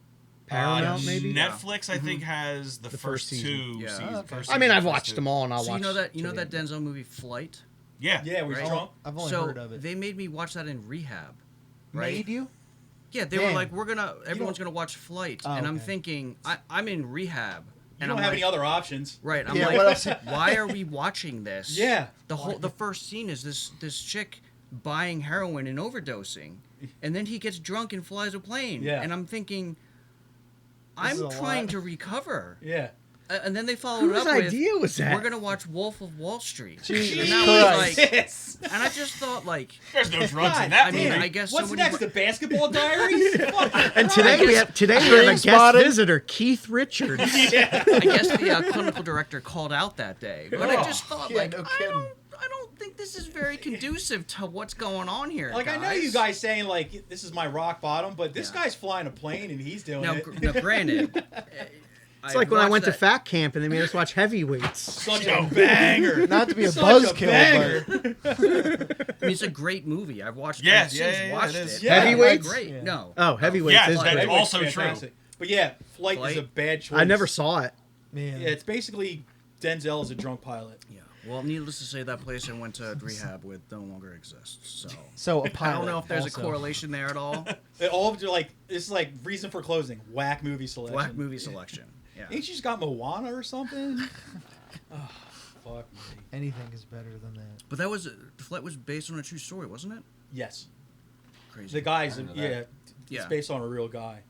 Paramount, maybe? Netflix, I think, has the, The first first season. 2 Yeah. seasons. Oh, okay. First I mean, season, I've first watched 2. them all, and I'll So watch. you know that to the end. Denzel movie Flight? Yeah. Yeah, we're Right? drunk. I've only so heard of it. they made me watch that in rehab. Made you? Yeah, they were like, everyone's gonna watch Flight, Oh, and I'm okay. thinking, I'm in rehab. You And don't I'm have like, any other options. Right. I'm Yeah, like, what else? why are we watching this? Yeah. The first scene is this chick buying heroin and overdosing, and then he gets drunk and flies a plane. Yeah. And I'm thinking, This is I'm a trying lot. to recover. Yeah. And then they followed it Whose up with, idea was that? we're gonna watch Wolf of Wall Street. Jesus and that was Christ. like, Yes. and I just thought like, There's no drugs God in that I mean, movie. I guess What's somebody. next? The Basketball Diaries? Fuck. And today I we guess- have a guest Spotted. visitor, Keith Richards. Yeah. I guess the clinical director called out that day, but I just thought yeah, like, no I kidding. don't think this is very conducive to what's going on here. Like, I know you guys saying, like, this is my rock bottom, but this Yeah. guy's flying a plane and he's doing Now, it. now granted, It's like when I went to fat camp and they made us watch heavyweights. Such a banger. Not to be a Such buzzkill, banger. I mean, it's a great movie. I've watched. Yeah, I've since yeah, watched it is. Yeah. Heavyweights? Great. Yeah. No. Oh, heavyweights Yeah, is that- great. also Heavyweights true. fantastic. But yeah, Flight is Flight? a bad choice. I never saw it. Man. Yeah, it's basically Denzel is a drunk pilot. Yeah. Well, needless to say, that place I went to rehab with no longer exists. So So a I pilot. don't know if there's also. a correlation there at all. It all of like this is like reason for closing. Whack movie selection. Black movie selection. Yeah. Ain't you just got Moana or something? Oh, fuck me. Anything is better than that. But the Flight was based on a true story, wasn't it? Yes, Crazy. the guy's I know that. it's Yeah. based on a real guy.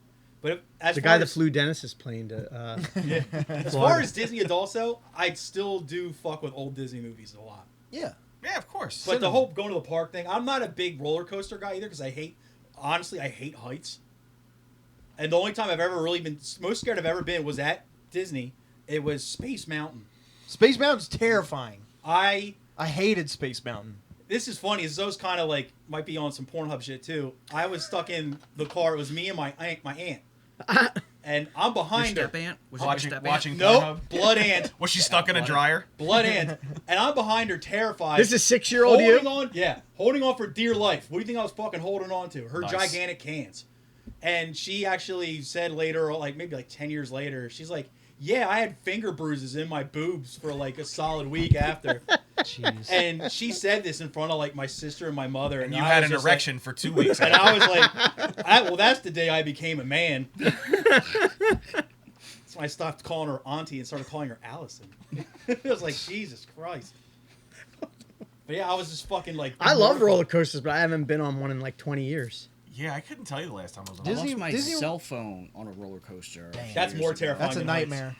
But as The far guy that as, flew Dennis's plane to. yeah, as far as Disney adults though, I still do fuck with old Disney movies a lot. Yeah. Yeah, of course. But the whole going to the park thing, I'm not a big roller coaster guy either because I hate heights. And the only time I've ever really been most scared I've ever been was at Disney. It was Space Mountain. Space Mountain's terrifying. I I hated Space Mountain. This is funny. Is those kind of like might be on some Pornhub shit too. I was stuck in the car. It was me and my aunt, and I'm Your behind her. step aunt? Was it your step aunt? watching Nope, Pornhub. blood aunt, Was she stuck in a dryer? blood aunt, and I'm behind her, terrified. This is 6-year-old holding you? on, yeah, holding on for dear life. What do you think I was fucking holding on to? Her Nice. gigantic cans. And she actually said later, like maybe like 10 years later, she's like, yeah, I had finger bruises in my boobs for like a solid week after. Jeez. And she said this in front of like my sister and my mother. And And you I had was an just like- erection for 2 weeks. and I was like, well, that's the day I became a man. So I stopped calling her auntie and started calling her Allison. It was like, Jesus Christ. But yeah, I was just fucking like. I love mortified. roller coasters, but I haven't been on one in like 20 years. Yeah, I couldn't tell you the last time I was on Disney- I lost my Disney- cell phone on a roller coaster. a few That's years more ago. terrifying. That's a Fucking heights. nightmare.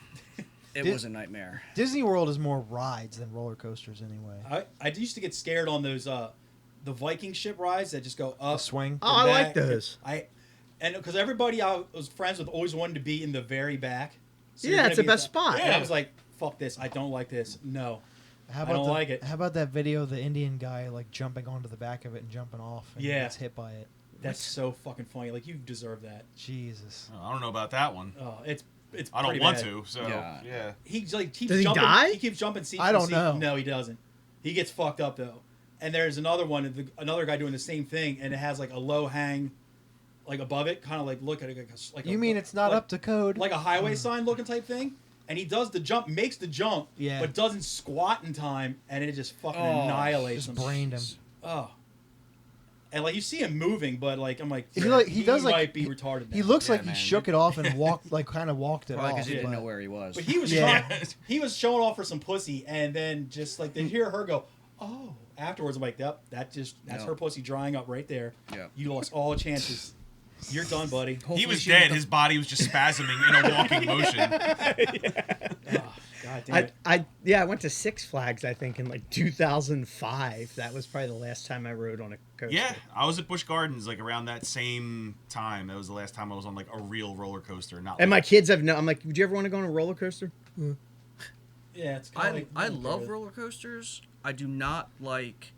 It Dis- was a nightmare. Disney World is more rides than roller coasters anyway. I used to get scared on those the Viking ship rides that just go up. A swing. Oh, I and like back. those. And because everybody I was friends with always wanted to be in the very back. So Yeah, you're it's gonna the be best at the- spot. And I Yeah. was like, fuck this. I don't like this. No. How I don't the, like it. How about that video of the Indian guy like jumping onto the back of it and jumping off and Yeah. gets hit by it? That's so fucking funny. Like, you deserve that. Jesus. Oh, I don't know about that one. Oh, it's I don't pretty want bad. to. So Yeah. yeah. He like keeps Does he jumping. die? He keeps jumping seat. I from don't seat. know. No, he doesn't. He gets fucked up though. And there's another one, another guy doing the same thing, and it has like a low hang, like above it, kind of like look at it like. You mean it's not like, up to code? like a highway sign looking type thing? And he does the jump, makes the jump, Yeah. but doesn't squat in time, and it just fucking Oh, annihilates just him. brained him. Oh. And like you see him moving, but like I'm like, He does, like- might be retarded. He now. looks Yeah, like man. he shook it off and walked, like kind of walked it Probably off. because he didn't but- know where he was. But he was Yeah. he was showing off for some pussy, and then just like to hear her go, oh, afterwards I'm like, yep, that's Yeah. her pussy drying up right there. Yeah. You lost all chances. You're done, buddy. He Hopefully was she dead. didn't- His body was just spasming in a walking motion. Oh, God damn it. I went to Six Flags, I think, in like 2005. That was probably the last time I rode on a coaster. Yeah, I was at Busch Gardens like around that same time. That was the last time I was on like a real roller coaster. Not And my like, kids have no. I'm like, would you ever want to go on a roller coaster? Yeah, it's kind of like, I love roller coasters. I do not like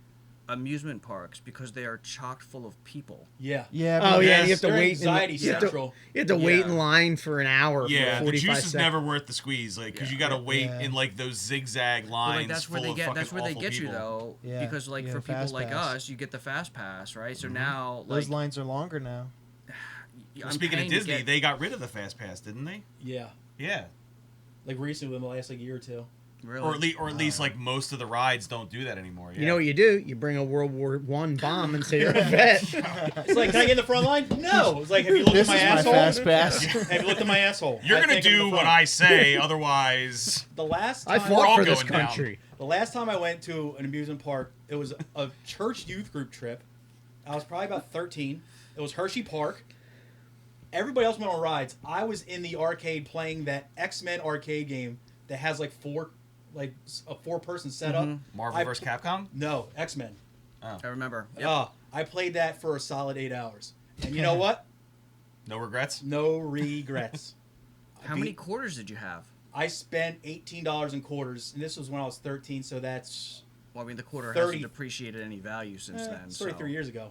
amusement parks because they are chock full of people. Yeah. Yeah. Oh but- yeah, Yes, you have to they're wait. anxiety you have to, central. you have to wait Yeah. in line for an hour. yeah, for the 45 juice is seconds. never worth the squeeze. Like, because you got to wait Yeah. in like those zigzag But, lines. like that's where full they of get. That's fucking where they awful get you people. though. Yeah, Because like you for have people fast like pass. us, you get the fast pass, right? So now Those like lines are longer now. Well, I'm speaking of paying to Disney, get- they got rid of the fast pass, didn't they? Yeah. Yeah. Like recently, within the last like year or two. Really? Or at least like most of the rides don't do that anymore. Yeah. You know what you do? You bring a World War I bomb and say you're a vet. It's like, can I get in the front line? No. It's like, have you looked This at my is asshole? my fast pass. Have you looked at my asshole? You're I gonna think I'm in do the what front. I say, otherwise. The last I time We're fought all for this going down. country. The last time I went to an amusement park, it was a church youth group trip. I was probably about 13. It was Hershey Park. Everybody else went on rides. I was in the arcade playing that X-Men arcade game that has like a four-person setup. Marvel vs. Capcom? No, X-Men. I remember. Yep. I played that for a solid 8 hours. And you know what? No regrets? No regrets. How many quarters did you have? I spent $18 in quarters, and this was when I was 13, so that's Well, I mean, the quarter 30. hasn't depreciated any value since then. it's 33 years ago.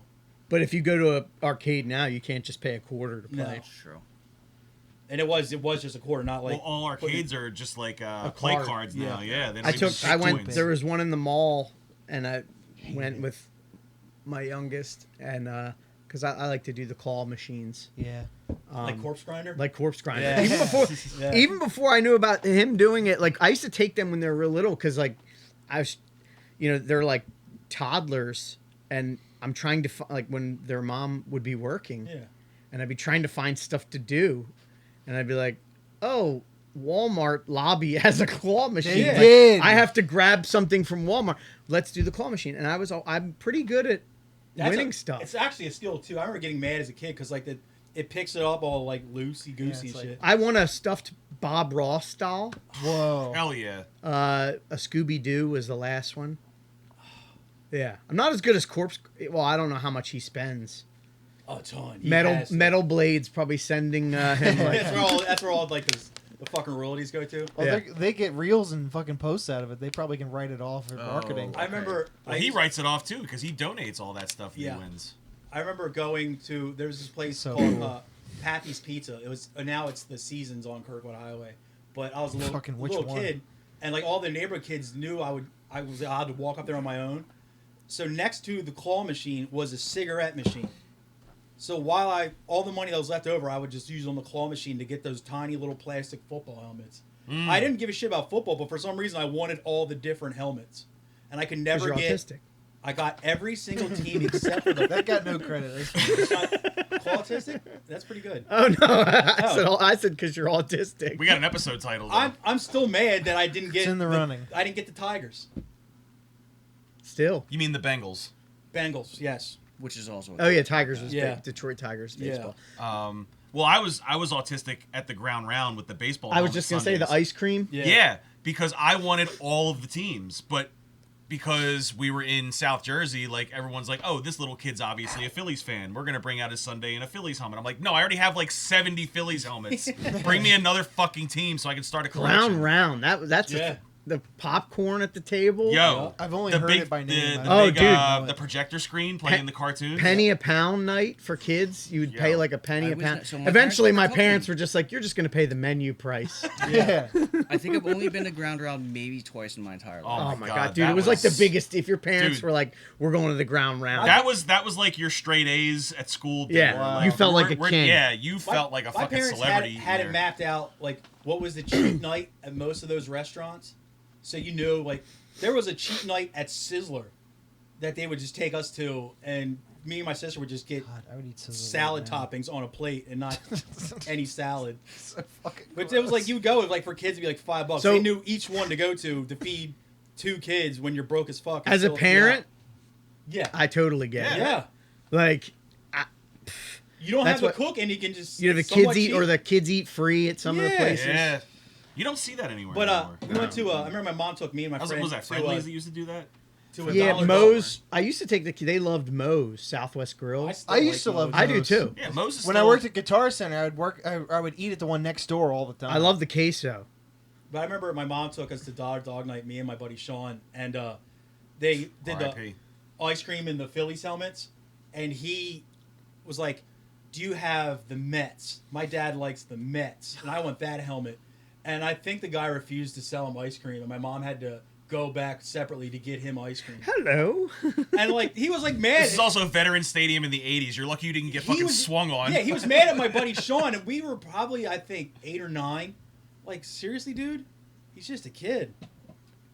But if you go to an arcade now, you can't just pay a quarter to play. No. That's true. And it was just a quarter, not like Well, all arcades are just like A play card. cards now. Yeah. They don't I even took. take I went. coins. There was one in the mall, and I went with my youngest, and because I like to do the claw machines, Yeah. like corpse grinder. like corpse grinder. Yeah. Even before, Yeah. even before I knew about him doing it, like I used to take them when they were real little, because like I was, they're like toddlers, and I'm trying to like when their mom would be working, Yeah. and I'd be trying to find stuff to do, and I'd be like, oh. Walmart lobby has a claw machine. They Like, did. I have to grab something from Walmart. Let's do the claw machine. And I'm pretty good at winning stuff. It's actually a skill too. I remember getting mad as a kid because like it picks it up all like loosey goosey it's and like- shit. I want a stuffed Bob Ross doll. Whoa. Hell yeah. A Scooby Doo was the last one. Yeah, I'm not as good as Corpse. Well, I don't know how much he spends. A ton. He Metal has to. Metal Blades probably sending him. Like, That's where all like the fucking royalties go to. Well, Yeah. they get reels and fucking posts out of it. They probably can write it off for marketing. I remember. Well, he writes it off too because he donates all that stuff Yeah. he wins. I remember going to there's this place So called cool. Pappy's Pizza. It was now it's the Seasons on Kirkwood Highway, but I was a Fucking which little one? kid, and like all the neighborhood kids knew I was allowed to walk up there on my own. So next to the claw machine was a cigarette machine. So while all the money that was left over, I would just use on the claw machine to get those tiny little plastic football helmets. I didn't give a shit about football, but for some reason I wanted all the different helmets, and I could 'cause never you're get. autistic. I got every single team except for the That got no credit. It's not claw autistic. That's pretty good. Oh no! I said because you're autistic. We got an episode title. though. I'm still mad that I didn't get It's in the running. I didn't get the Tigers. Still. You mean the Bengals? Bengals, yes. Which is also. Oh yeah, Tigers was Yeah. big. Detroit Tigers Yeah. baseball. Well, I was autistic at the ground round with the baseball. I was helmet just gonna say the Sundays. ice cream. Yeah, because I wanted all of the teams, but because we were in South Jersey, like everyone's like, "Oh, this little kid's obviously a Phillies fan. We're gonna bring out his Sunday in a Phillies helmet." I'm like, "No, I already have like 70 Phillies helmets. Bring me another fucking team so I can start a collection." Round. That's Yeah. the popcorn at the table. Yo, I've only the heard big, it by name. The, Oh, big, dude. the projector screen playing the cartoons. Penny a pound night for kids. You would Yeah. pay like a penny I a was pound. not- so my Eventually, parents my never told parents me. were just like, "You're just going to pay the menu price." Yeah. I think I've only been to ground round maybe twice in my entire life. Oh my my God, god, dude! that It was like the was- biggest. If your parents Dude. were like, "We're going to the ground round," That was like your straight A's at school. Thing, Yeah, where, Wow. like, you felt like a we're- king. Yeah, you felt like a My fucking parents celebrity. had it there. mapped out like what was the cheap night at most of those restaurants. So you knew like there was a cheap night at Sizzler that they would just take us to, and me and my sister would just get God, I would eat Sizzler salad right now. toppings on a plate and not any salad. So fucking But it was like you would go like for kids it'd be like $5. So- They knew each one to go to feed 2 kids when you're broke as fuck. and as a still- parent, yeah, I totally get it. yeah. Like, You don't That's have to what- cook, and you can just you know, the somewhat kids eat cheap. or the kids eat free at some of the Yeah. places. Yeah, you don't see that anywhere. But anymore. we went to. I remember my mom took me and my was, friend. was that to, Friendlies that used to do that? to a Yeah, Dollar Moe's. I used to take they loved Moe's Southwest Grill. still I used like to love those. I do Moe's. too. Yeah, Moses. When I worked at Guitar Center, I would eat at the one next door all the time. I love the queso. But I remember my mom took us to Dollar Dog Night, me and my buddy Sean, and they did the R.I.P. ice cream in the Phillies helmets, and he was like, "Do you have the Mets? My dad likes the Mets, and I want that helmet." And I think the guy refused to sell him ice cream, and my mom had to go back separately to get him ice cream. Hello. And like he was like mad. This is also a Veterans Stadium in the '80s. You're lucky you didn't get He fucking was- swung on. Yeah, he was mad at my buddy Sean, and we were probably I think 8 or 9. Like seriously, dude, he's just a kid.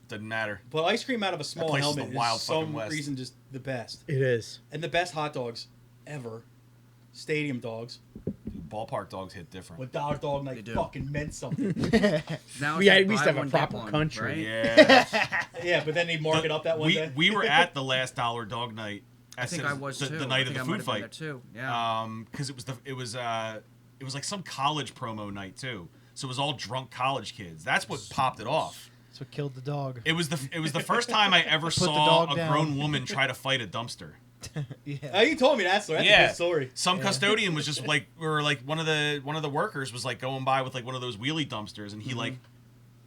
Doesn't matter. But ice cream out of a small place is helmet the wild is fucking some West. reason just the best. It is. And the best hot dogs ever. Stadium dogs. Dude, ballpark dogs hit different. With Dollar Dog They Night do. fucking meant something. Now We it's like used to buy have a one, proper get one, country. right? Yeah. Yeah, but then they mark it up that one day. We were at the last Dollar Dog Night. I think I was the, too. The I night think of I the might food have been there fight. too. Yeah. Because it was like some college promo night too. So it was all drunk college kids. That's what popped it off. That's what killed the dog. It was the first time I ever the saw dog a down. grown woman try to fight a dumpster. Yeah. Oh, you told me that story. That's a good story. Some custodian was just like, one of the workers was like going by with like one of those wheelie dumpsters, and he like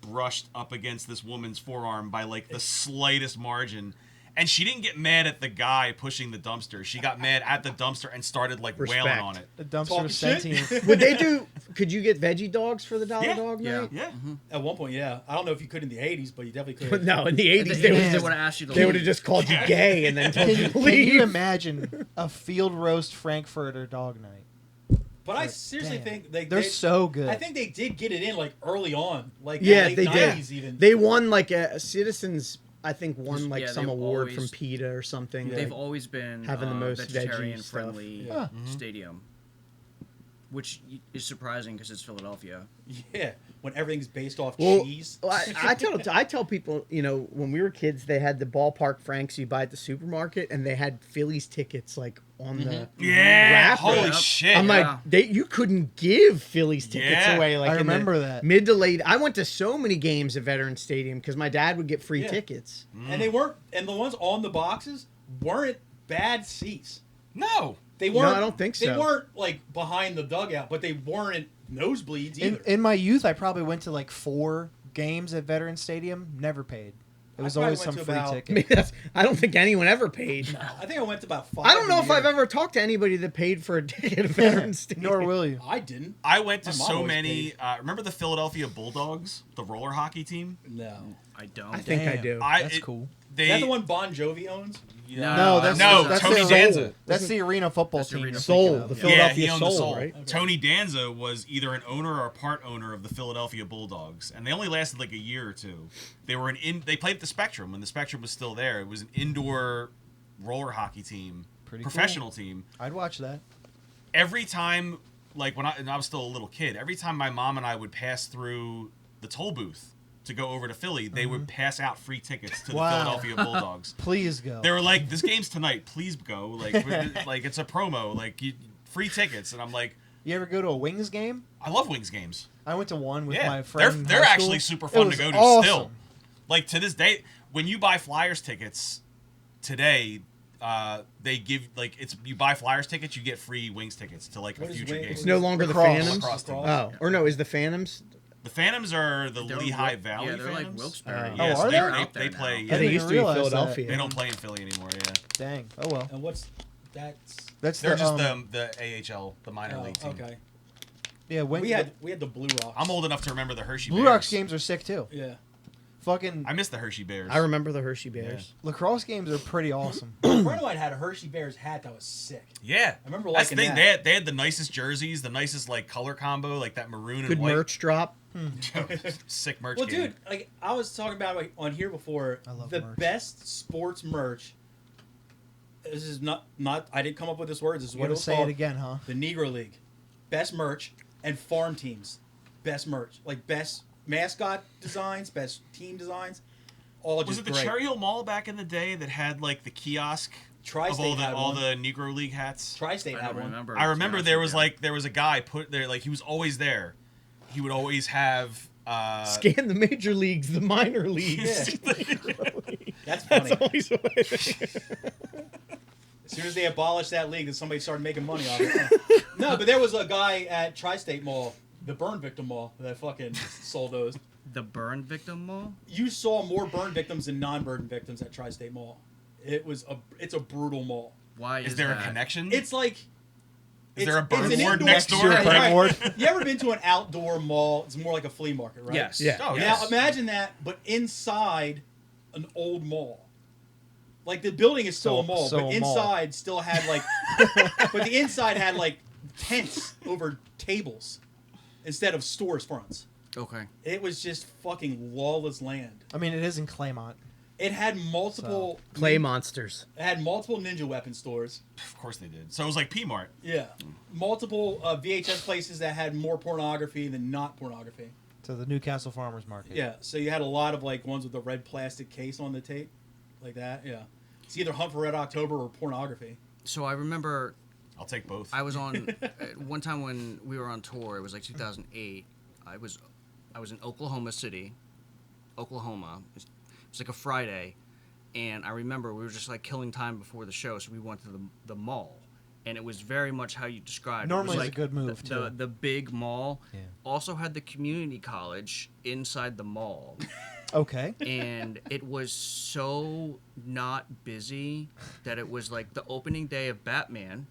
brushed up against this woman's forearm by like the slightest margin. And she didn't get mad at the guy pushing the dumpster. She got mad at the dumpster and started like wailing Respect. on it. The dumpster Talking was shit? sentient. Would they do? Could you get veggie dogs for the Dollar Yeah. Dog Yeah. Night? Yeah. At one point, yeah. I don't know if you could in the 80s, but you definitely But could. no, in the In the 80s they 80s, would would have asked you to they would leave. have just called you gay and then told you to Can you leave. imagine a field roast Frankfurter dog night? But I seriously Damn. think They're so good. I think they did get it in like early on, like Yeah, late they did. 90s even. They won like a Citizens. I think won like Yeah, some they've award always- from PETA or something. Yeah. They've always been Having the most veggie vegetarian stuff. friendly Yeah. stadium, which is surprising because it's Philadelphia. Yeah, when everything's based off Well, cheese. I tell people, you know, when we were kids, they had the ballpark Franks you buy at the supermarket, and they had Phillies tickets like on the Yeah. wrapper. Holy Yep. shit. I'm Yeah. like, you couldn't give Phillies tickets Yeah. away. Like I in the remember that. mid to late. I went to so many games at Veterans Stadium because my dad would get free Yeah. tickets. And they weren't, and the ones on the boxes weren't bad seats. No. They weren't. I don't think They so. weren't like behind the dugout, but they weren't nosebleeds either. In my youth, I probably went to like 4 games at Veterans Stadium. Never paid. It was probably always went some to free about- I ticket. mean, I don't think anyone ever paid. I think I went to about 5. I don't know a if year. I've ever talked to anybody that paid for a ticket at Veterans Stadium. Nor will you. I didn't. I went to My mom so always many. paid. Remember the Philadelphia Bulldogs, the roller hockey team? No. I don't. I think I Damn. do. That's cool. They, Is that the one Bon Jovi owns? No, that's Tony the Danza. That's the arena football That's the team. arena Soul, football. the Yeah, Philadelphia he owned the Soul. right? Okay. Tony Danza was either an owner or part owner of the Philadelphia Bulldogs, and they only lasted like a year or two. They were they played at the Spectrum when the Spectrum was still there. It was an indoor roller hockey team, Pretty professional team. I'd watch that. Every time, like when I was still a little kid, every time my mom and I would pass through the toll booth to go over to Philly, they would pass out free tickets to the Wow. Philadelphia Bulldogs. Please go. They were like, "This game's tonight. Please go." Like it's a promo. Like free tickets, and I'm like, You ever go to a Wings game? I love Wings games. I went to one with Yeah, my friend. in they're high actually school. super It fun to was go to awesome. still. Like to this day, when you buy Flyers tickets today, they give like you buy Flyers tickets, you get free Wings tickets to like What a is future Wings? game. It's no longer the Lacrosse. Phantoms. Lacrosse team. Oh, or no, is the Phantoms? The Phantoms are the They're Lehigh Wil- Valley Yeah, they're like Phantoms. Wilkes-Barre. Oh, Yeah, so are they're they? out there. They play. I Yeah, didn't they even used to be realize that. Philadelphia. They don't play in Philly anymore. Yeah, Dang. Oh well. And what's that's? That's they're just the the AHL, the minor Oh, league team. okay. yeah. Wings, We had the Blue Rocks. I'm old enough to remember the Hershey Blue Bears. Rocks games are sick too. Yeah. Fucking I miss the Hershey Bears. I remember the Hershey Bears. lacrosse games are pretty awesome. A friend of mine had a Hershey Bears hat that was sick. Yeah, I remember that's the liking thing. that. They had the nicest jerseys, the nicest like color combo, like that maroon and Good white. merch drop. Sick merch. Well, game. dude, like I was talking about like, on here before, I love the merch. best sports merch. This is not. I didn't come up with this word. This is You what it gotta was say called. it again, huh? The Negro League, best merch, and farm teams, best merch, like best mascot designs, best team designs, all Was just it the great. Cherry Hill Mall back in the day that had like the kiosk of Tri-State all the had one. Negro League hats? Tri-State I had don't one. remember. I remember to be there honest was with you. there was a guy put there like he was always there. He would always have Scan the major leagues, the minor leagues. That's funny. That's always what I As soon as they abolished that league, then somebody started making money off it. No, but there was a guy at Tri-State Mall, the burn victim mall, that fucking sold those. The burn victim mall. You saw more burn victims than non-burn victims at Tri-State Mall. It's a brutal mall. Why Is there that? a connection? It's like Is there a it's burn an ward indoor- next door? Right, burn right. ward? You ever been to an outdoor mall? It's more like a flea market, right? Yes. Yeah. Oh, Now yes. imagine that, but inside an old mall. Like the building is still a mall, so but a mall. inside still had like, but the inside had like tents over tables instead of stores fronts. Okay. It was just fucking lawless land. I mean, it is in Claymont. It had multiple Clay monsters. It had multiple ninja weapon stores. Of course they did. So it was like P-Mart. Yeah, multiple VHS places that had more pornography than not pornography. To the Newcastle Farmers Market. Yeah, so you had a lot of like ones with the red plastic case on the tape, like that. Yeah, it's either Hunt for Red October or pornography. So I remember I'll take both. I was on one time when we were on tour. It was like 2008. I was in Oklahoma City, Oklahoma. It was like a Friday, and I remember we were just like killing time before the show, so we went to the mall, and it was very much how you described. Normally it was it's a good move, too. The big mall Yeah. also had the community college inside the mall. Okay. And it was so not busy that it was like the opening day of Batman,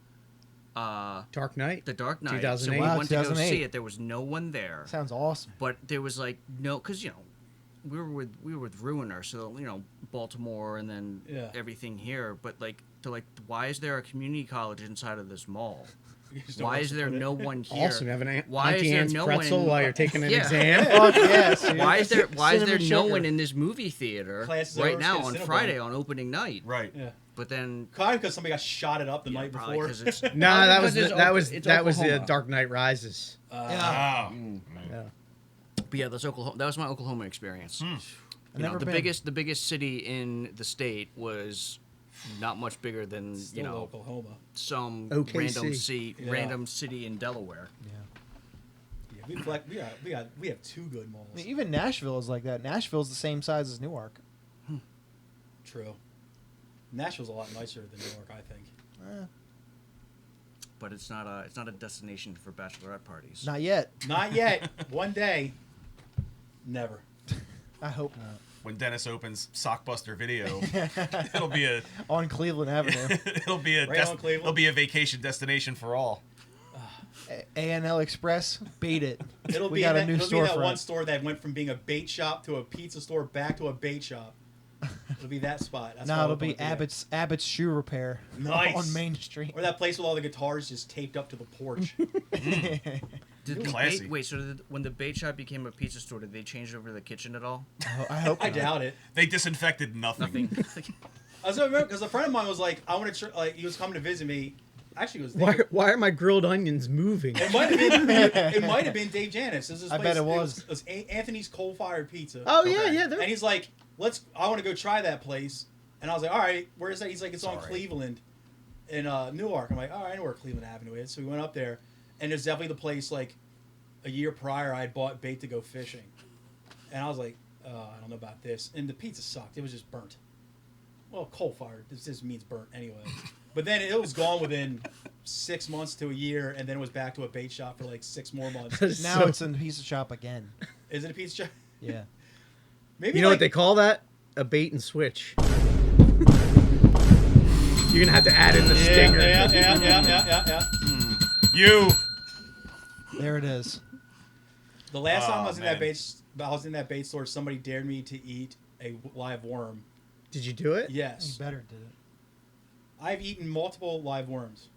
Dark Knight. The Dark Knight. 2008. So we Wow, went to go 2008. see it. There was no one there, Sounds awesome. but there was like no, because we were with Ruiner, so Baltimore and then Yeah. everything here. But like why is there a community college inside of this mall? You just don't Why know is what there to put it. no one here? Awesome. You have an Why is Auntie there Anne's no one pretzel in- while you're taking an Yeah. exam. Fuck yes. dude. Why is there Cinnamon no sugar. one in this movie theater Classes right over, now it's on Cinnabon. Friday on opening night? Right. Yeah, But then probably because somebody got shot it up the night probably before. 'cause it's No, that was because that was the Oklahoma. Dark Knight Rises. Yeah. Oh. Mm. Yeah. But yeah, that was my Oklahoma experience. I've never The been. biggest city in the state was not much bigger than Still Oklahoma. some OKC. Yeah. random city in Delaware. Yeah. Yeah, we have two good malls. I mean, even Nashville is like that. Nashville's the same size as Newark. True. Nashville's a lot nicer than New York, I think. But it's not a destination for bachelorette parties. Not yet. Not yet. One day. Never. I hope not. When Dennis opens Sockbuster Video, it'll be a On Cleveland Avenue. Right on Cleveland. it'll be a vacation destination for all. A&L Express, beat it. It'll we be got that, a new it'll be that one storefront. store that went from being a bait shop to a pizza store back to a bait shop. It'll be that spot. That's No, what it'll I'm be looking at. Abbott Shoe Repair. Nice. On Main Street. Or that place with all the guitars just taped up to the porch. Did the Classy. bait, wait, so when the bait shop became a pizza store, did they change it over to the kitchen at all? I hope I not. doubt it. They disinfected nothing. Nothing. I still remember because a friend of mine was like, "I want to." Like, he was coming to visit me. Actually, it was. Why, Dave. why are my grilled onions moving? It might have been. It might have been Dave Janis. This is I bet it was. It was Anthony's Coal Fired Pizza. Oh yeah, Okay. yeah. And he's like, I want to go try that place. And I was like, all right, where is that? He's like, it's on Sorry. Cleveland in Newark. I'm like, all right, I know where Cleveland Avenue is. So we went up there, and it's definitely the place, like, a year prior, I had bought bait to go fishing. And I was like, I don't know about this. And the pizza sucked. It was just burnt. Well, coal-fired. This just means burnt anyway. But then it was gone within 6 months to a year, and then it was back to a bait shop for, like, 6 more months. Now it's in the pizza shop again. Is it a pizza shop? Yeah. Maybe You know like, what they call that? A bait and switch. You're gonna have to add in the stinger. Yeah. You. There it is. The last time I was man. in that bait store, somebody dared me to eat a live worm. Did you do it? You Yes, better did it. I've eaten multiple live worms.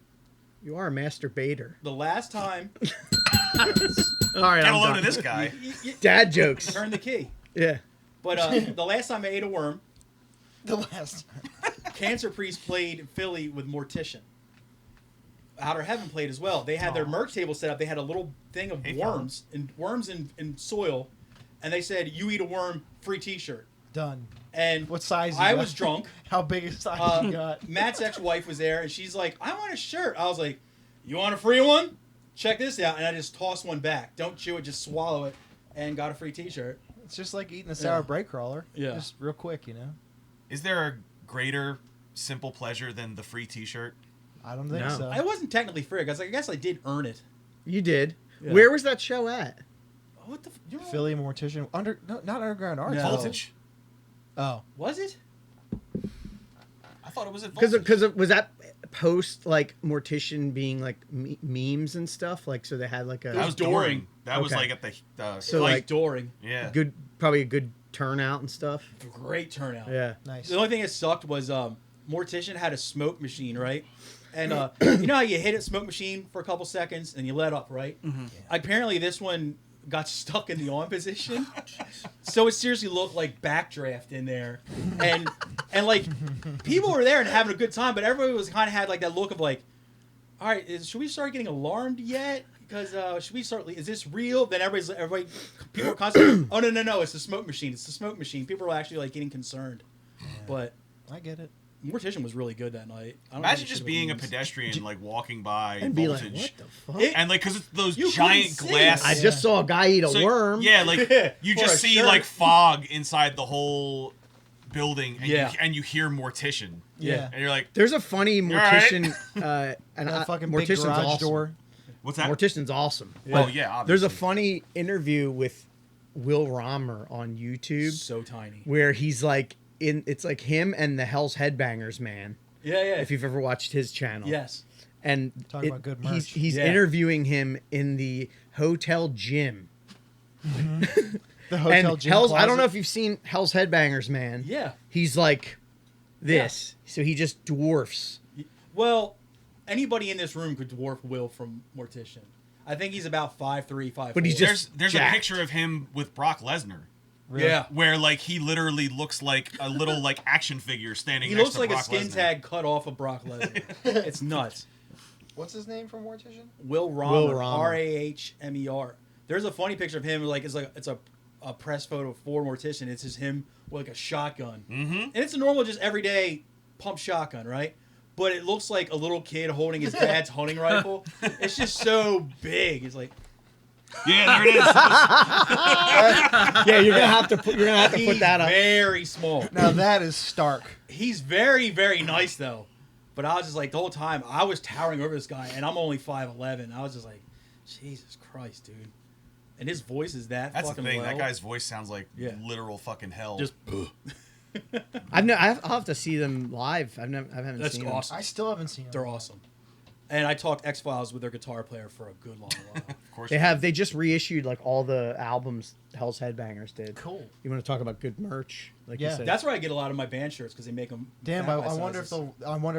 You are a master baiter. The last time, All right, Get I'm a load done. of this guy. Dad jokes. turn the key. Yeah. But the last time I ate a worm, The last time. Cancer Priest played Philly with Mortician. Outer Heaven played as well. They had their merch table set up. They had a little thing of Hey, worms in soil, and they said, "You eat a worm, free T-shirt." Done. And What size? I you was got? drunk. How big a size you got? Matt's ex-wife was there, and she's like, "I want a shirt." I was like, "You want a free one? Check this out." And I just tossed one back. Don't chew it, just swallow it, and got a free T-shirt. It's just like eating a sour Yeah. bread crawler. Yeah. Just real quick, you know. Is there a greater simple pleasure than the free T-shirt? I don't think No. so. I wasn't technically free. I guess I did earn it. You did. Yeah. Where was that show at? What the? You know, Philly Mortician not Underground Arts. No. though. Voltage. Oh. Was it? I thought it was at Because Voltage. was that post like Mortician being like memes and stuff? Like so they had like a It That was was Doring. That was Okay. like at the So, Like like- Doring. yeah. probably a good turnout and stuff. Great turnout. Yeah. Nice. The only thing that sucked was Mortician had a smoke machine, right? And you know how you hit a smoke machine for a couple seconds and you let up, right? Mhm. Apparently, this one got stuck in the on position. So it seriously looked like backdraft in there. And like, people were there and having a good time, but everybody was kind of had like that look of like, all right, should we start getting alarmed yet? Because should we start? Is this real? Then everybody, people are constantly. Oh no! It's the smoke machine. It's the smoke machine. People are actually like getting concerned. Yeah. But I get it. Mortician was really good that night. I don't Imagine just being a pedestrian, like walking by and be like, voltage, what the fuck? and like because it's those You giant couldn't see glass. it. I just saw a guy eat a So, worm. Yeah, like you For just a see shirt. like fog inside the whole building, and Yeah. you hear Mortician, Yeah. and you're like, There's a funny right. mortician, and That fucking big mortician's garage awesome. door. what's that? Mortician's awesome. Yeah. Oh yeah, obviously. There's a funny interview with Will Romer on YouTube so tiny. where he's like it's like him and the Hell's Headbangers man. Yeah. If you've ever watched his channel. Yes. And Talking about good merch. he's Yeah. interviewing him in the hotel gym. The hotel And gym Hell's I don't closet. know if you've seen Hell's Headbangers man. Yeah. He's like this. So he just dwarfs. Well, anybody in this room could dwarf Will from Mortician. I think he's about 5'3", 5'4". But he's just There's a jacked. picture of him with Brock Lesnar, Really? Yeah. where like he literally looks like a little like action figure standing. He next looks to like a Brock skin Lesnar. tag cut off of Brock Lesnar. It's nuts. What's his name from Mortician? Will Romer. Will Romer. Rahmer. There's a funny picture of him. It's a press photo for Mortician. It's just him with like a shotgun, and it's a normal, just everyday pump shotgun, right? But it looks like a little kid holding his dad's hunting rifle. It's just so big. It's like Yeah, there it is. Yeah, you're gonna have to put he's that up. very small. Now that is stark. He's very, very nice though. But I was just like the whole time I was towering over this guy, and I'm only 5'11". I was just like, Jesus Christ, dude. And his voice is that That's the fucking thing. low. That guy's voice sounds like Yeah. literal fucking hell. Just I'll have to see them live. I haven't That's seen awesome. I still haven't seen him. They're awesome. And I talked X-Files with their guitar player for a good long while. of course. them. They just reissued like all the albums Hell's Headbangers did. Cool. You want to talk about good merch? Like Yeah. you said. That's where I get a lot of my band shirts because they make them. Damn, I wonder if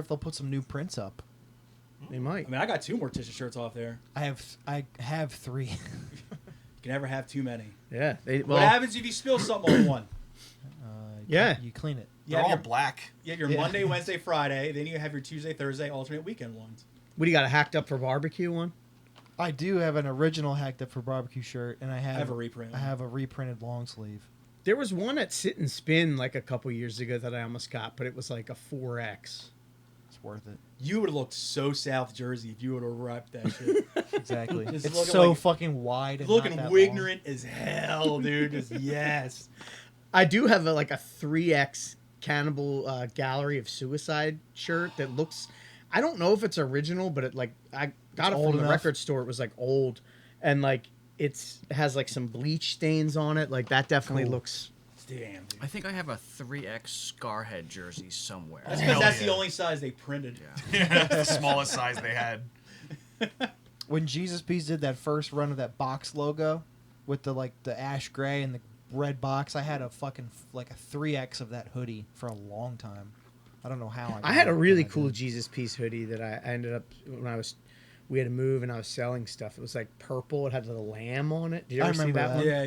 they'll put some new prints up. They might. I mean, I got 2 Mortician shirts off there. I have 3. You can never have too many. Yeah. What happens if you spill something on one? Yeah. You clean it. You They're have all your, black. you have your Yeah. Monday, Wednesday, Friday. Then you have your Tuesday, Thursday, alternate weekend ones. What do you got? A hacked up for barbecue one? I do have an original Hacked Up for Barbecue shirt, and I I have have a reprint. I have a reprinted long sleeve. There was one at Sit and Spin like a couple years ago that I almost got, but it was like a 4X. It's worth it. You would have looked so South Jersey if you would have wrapped that shit. Exactly. Just It's looking so like- fucking wide. And Looking not that ignorant as hell, dude. Just yes. I do have a 3X Cannibal Gallery of Suicide shirt that looks. I don't know if it's original, but I got it old from the enough. record store. It was like old, and like it has like some bleach stains on it. Like that definitely Cool. looks. Damn, dude. I think I have a 3X Scarhead jersey somewhere. That's Hell because that's yeah. the only size they printed. Yeah, that's the smallest size they had. When Jesus Peace did that first run of that box logo with the ash gray and the red box, I had a fucking a 3X of that hoodie for a long time. I don't know how I had a really but I cool did. Jesus Piece hoodie that I ended up when we had to move and I was selling stuff. It was like purple. It had the lamb on it. Did you I ever see remember that that. one? Yeah,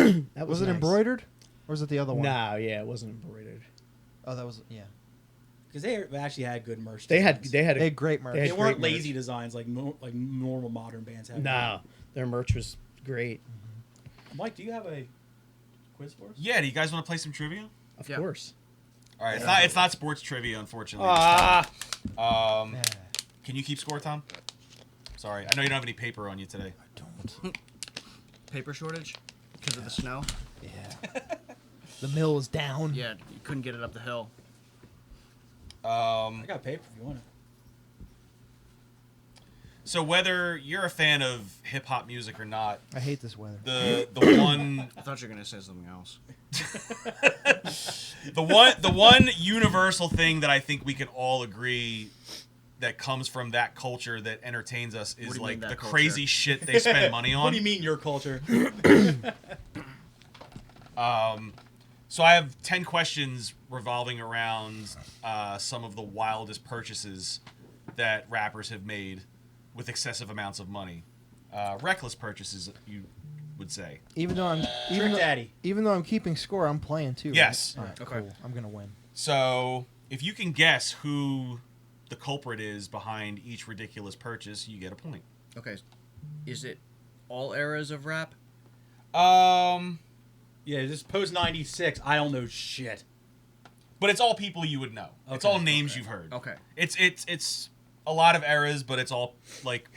yeah. That Was it nice. embroidered? Or was it the other one? No, yeah, it wasn't embroidered. Oh, that was yeah. Because they actually had good merch. They had designs. a They had great merch. They had They weren't great lazy merch. designs like normal modern bands have. No, their merch was great. Mike, do you have a quiz for us? Yeah, do you guys want to play some trivia? Of Yeah. course. All right, it's not sports trivia, unfortunately. Ah, Um, Yeah. can you keep score, Tom? Sorry, I know you don't have any paper on you today. I don't. Paper shortage because of the snow. Yeah. The mill is down. Yeah, you couldn't get it up the hill. I got paper if you want it. So whether you're a fan of hip hop music or not, I hate this weather. the one I thought you were gonna say something else. the one universal thing that I think we can all agree that comes from that culture that entertains us What is do you like mean, that the culture? crazy shit they spend money on. What do you mean your culture? So I have 10 questions revolving around some of the wildest purchases that rappers have made with excessive amounts of money. Reckless purchases, you would say. Even though Trick Daddy. even though I'm keeping score, I'm playing too. right? Yes. All right, Okay. cool. I'm gonna win. So if you can guess who the culprit is behind each ridiculous purchase, you get a point. Okay. Is it all eras of rap? Yeah, just post 96. I don't know shit. But it's all people you would know. It's all names you've heard. Okay. It's a lot of eras, but it's all like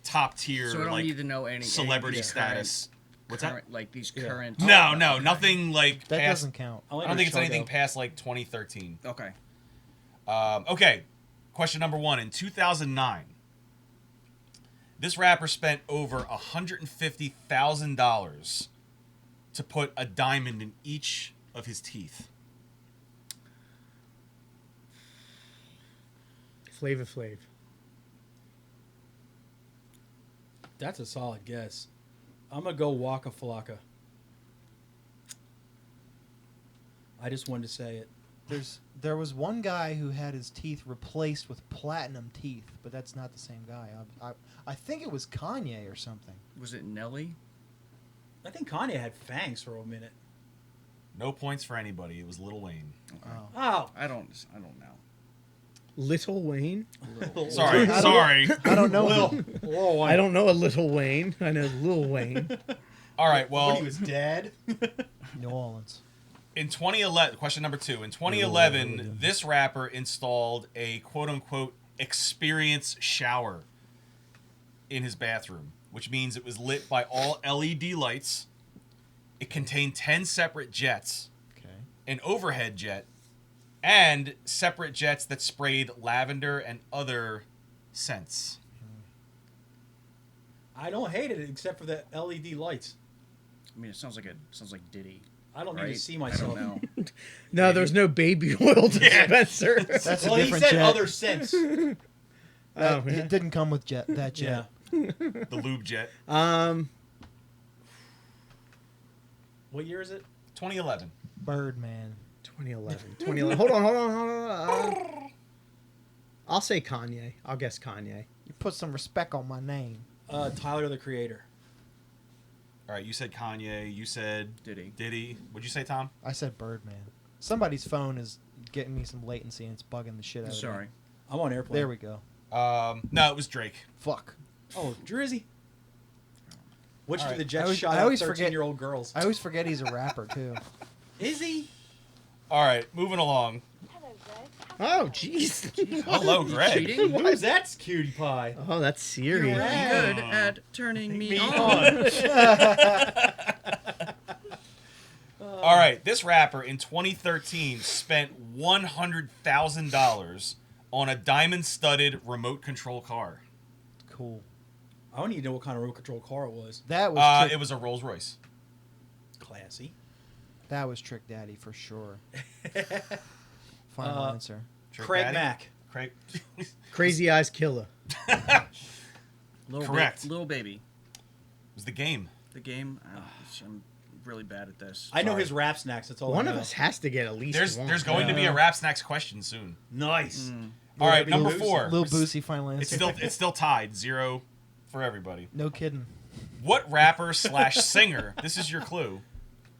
top tier, So I don't like need to know any celebrity these status. What's current, that? Like these Yeah. current. No, nothing like That past. doesn't count. I don't think it's anything past like 2013. Okay. Okay, question number 1. In 2009, this rapper spent over $150,000 to put a diamond in each of his teeth. Flava Flav. That's a solid guess. I'm going to go Waka Flocka. I just wanted to say it. There was one guy who had his teeth replaced with platinum teeth, but that's not the same guy. I think it was Kanye or something. Was it Nelly? I think Kanye had fangs for a minute. No points for anybody. It was Lil Wayne. Oh. I don't know. Little Wayne? Sorry. I don't know. Whoa, I don't know a Little Wayne. I know Lil Wayne. All right, When well, he was dead. New Orleans. in 2011, question number 2. In 2011, this rapper installed a quote-unquote experience shower in his bathroom, which means it was lit by all LED lights. It contained 10 separate jets, Okay. an overhead jet, and separate jets that sprayed lavender and other scents. I don't hate it except for the LED lights. I mean, it sounds like Diddy. I don't need Right? to see I myself. don't know. No, there's no baby oil dispenser. That's Well, a he different said jet. other scents. Oh, yeah. It didn't come with that Yeah. jet. The lube jet. What year is it? 2011. Birdman. 2011. Hold on. I'll say Kanye. I'll guess Kanye. You put some respect on my name. Tyler, the Creator. All right, you said Kanye. You said Diddy. What'd you say, Tom? I said Birdman. Somebody's phone is getting me some latency and it's bugging the shit out of me. Sorry. I'm on airplane. There we go. No, it was Drake. Fuck. Oh, Drizzy. Which All of right. the Jets I always- shot I out always forget- 13-year-old girls? I always forget he's a rapper too. Is he? All right, moving along. Oh, jeez. Hello, Greg. Cheating? Who's that cutie pie? Oh, that's serious. Good at turning me on. All right, this rapper in 2013 spent $100,000 on a diamond-studded remote control car. Cool. I don't even know what kind of remote control car it was. That was Trick, It was a Rolls Royce. Classy. that was Trick Daddy for sure. Final answer. Trick Craig Daddy? Mack. Craig. Crazy Eyes Killer. Correct. Little baby. It was the game. The game. I'm really bad at this. I know Sorry. his rap snacks. That's all One I of know. us has to get at least one. There's going to be a rap snacks question soon. Nice. All right, Lil number Boosie. 4. Lil Boosie final It's answer. still tied 0 for everybody. No kidding. What rapper / singer? This is your clue.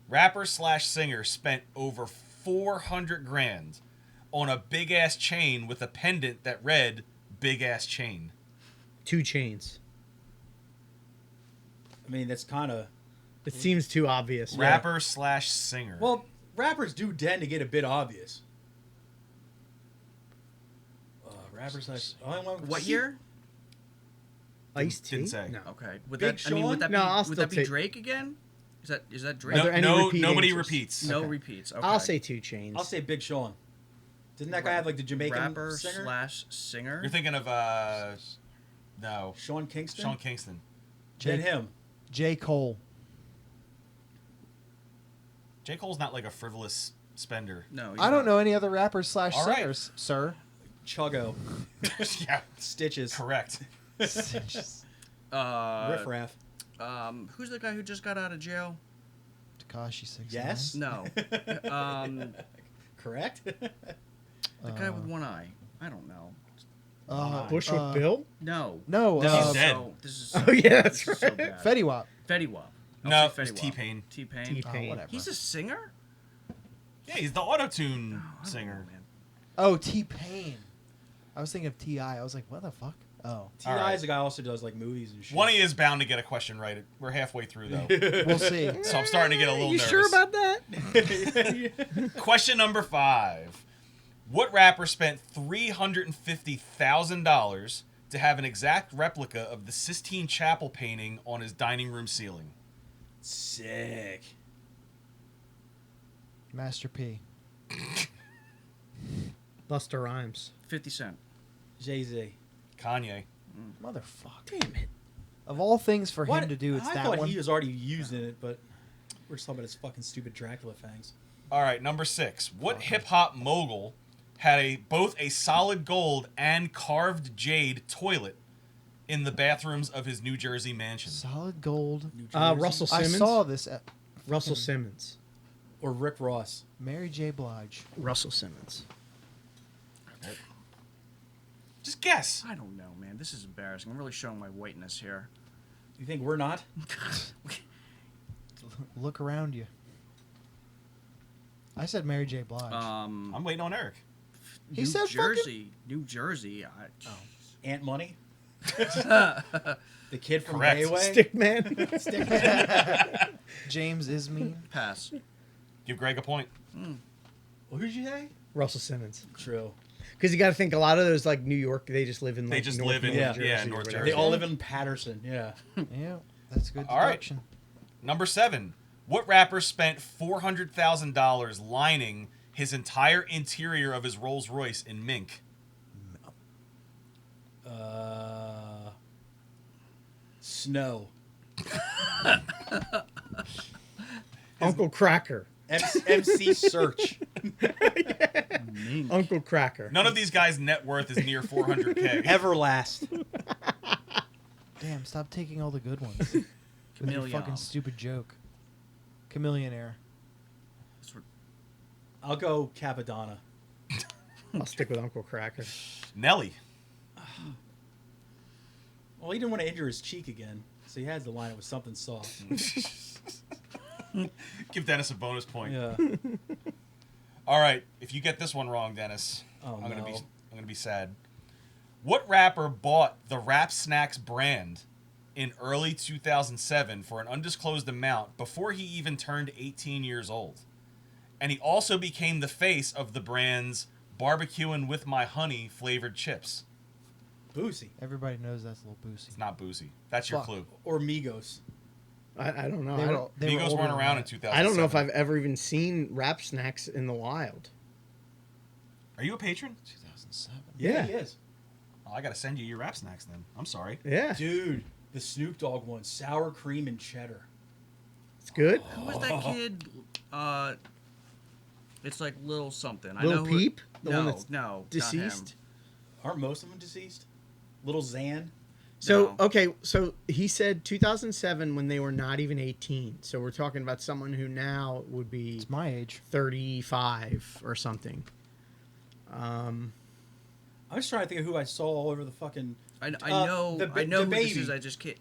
Rapper / singer spent over 400 grand on a big ass chain with a pendant that read "Big Ass Chain." 2 Chains. I mean, that's kind of... It seems too obvious. Rapper / singer. Well, rappers do tend to get a bit obvious. Rappers slash... What year? Ice-T? Didn't say. No. Okay. Would Big that? I mean, would Sean? that No, I'll be? Would still that be take- Drake again? Is that Drake? Are there any repeat nobody answers? repeats. No repeats. Okay. I'll say 2 Chains. I'll say Big Sean. Didn't that guy have like the Jamaican rapper singer? / singer. You're thinking of no, Sean Kingston? Sean Kingston. Then him. J. Cole. J. Cole's not like a frivolous spender. No. he's I don't not. know any other rappers / All right. singers, sir. Chuggo. Yeah, Stitches. correct. Riff Raff. Who's the guy who just got out of jail? Takashi 6. Yes? No. The Correct? guy with one eye. I don't know. Bushwick Bill? No. No. He's dead. So, this is. Oh, yeah, that's this is so right. bad. Fetty Wap. Fetty Wap. No, say it's Fetty Wap. T-Pain. T-Pain. T-Pain. whatever. He's a singer? Yeah, he's the auto-tune I don't singer. know, man. Oh, T-Pain. I was thinking of T.I. I was like, what the fuck? Oh. T.I. All right. is a guy who also does like movies and shit. One of you is bound to get a question right. We're halfway through, though. We'll see. So I'm starting to get a little You nervous. sure about that? Question number 5. What rapper spent $350,000 to have an exact replica of the Sistine Chapel painting on his dining room ceiling? Sick. Master P. Busta Rhymes. 50 Cent. Jay-Z. Kanye. Motherfucker. Damn it. Of all things for What? him to do, it's I that thought one. he was already using it, but we're just talking about his fucking stupid Dracula fangs. All right, number 6. What hip-hop mogul had both a solid gold and carved jade toilet in the bathrooms of his New Jersey mansion? Solid gold. New Jersey. Russell I Simmons. saw this at Russell Simmons. Or Rick Ross. Mary J. Blige. Russell Simmons. Just guess. I don't know, man. This is embarrassing. I'm really showing my whiteness here. You think we're not? Look around you. I said Mary J. Blige. I'm waiting on Eric. He New said Jersey. New Jersey. Ant Money? The kid from Correct. Bayway? Stickman. James Ismeen. Pass. Give Greg a point. Well, who'd you say? Russell Simmons. True. Because you got to think a lot of those like New York, they just live in like They just North live in- North yeah, Jersey or North whatever. Jersey. They all live in Patterson, yeah. Yeah, that's good All right. deduction. Number 7. What rapper spent $400,000 lining his entire interior of his Rolls Royce in mink? Snow. Uncle Cracker. MC Search. Uncle Cracker. None of these guys' net worth is near 400K. Everlast. Damn, stop taking all the good ones. With your Chameleon. fucking stupid joke. Chameleonaire. I'll go Capadonna. I'll stick with Uncle Cracker. Nelly. Well, he didn't want to injure his cheek again, so he had to line it with something soft. Give Dennis a bonus point. Yeah. All right, if you get this one wrong, Dennis, Oh, I'm no. gonna be sad. What rapper bought the Rap Snacks brand in early 2007 for an undisclosed amount before he even turned 18 years old? And he also became the face of the brand's barbecuing with my honey flavored chips. Boosie. Everybody knows that's a little Boosie. It's not Boozy. That's your Fuck. clue. Or Migos. I don't know. They I were- don't, they were Migos older weren't than around that. in 2007. I don't know if I've ever even seen Rap Snacks in the wild. Are you a patron? 2007. Yeah. He is. Oh, I gotta send you your Rap Snacks then. I'm sorry. Yeah, Dude, the Snoop Dogg one. Sour cream and cheddar. it's good. Who was that kid? It's like Little something. I Lil know who- Peep? The one No, that's no, not him. Deceased. Aren't most of them deceased? Little Xan. So No. okay, so he said 2007 when they were not even 18. So we're talking about someone who now would be It's my age. 35 or something. I was trying to think of who I saw all over the fucking. I know. the I know the who this baby. is. I just can't.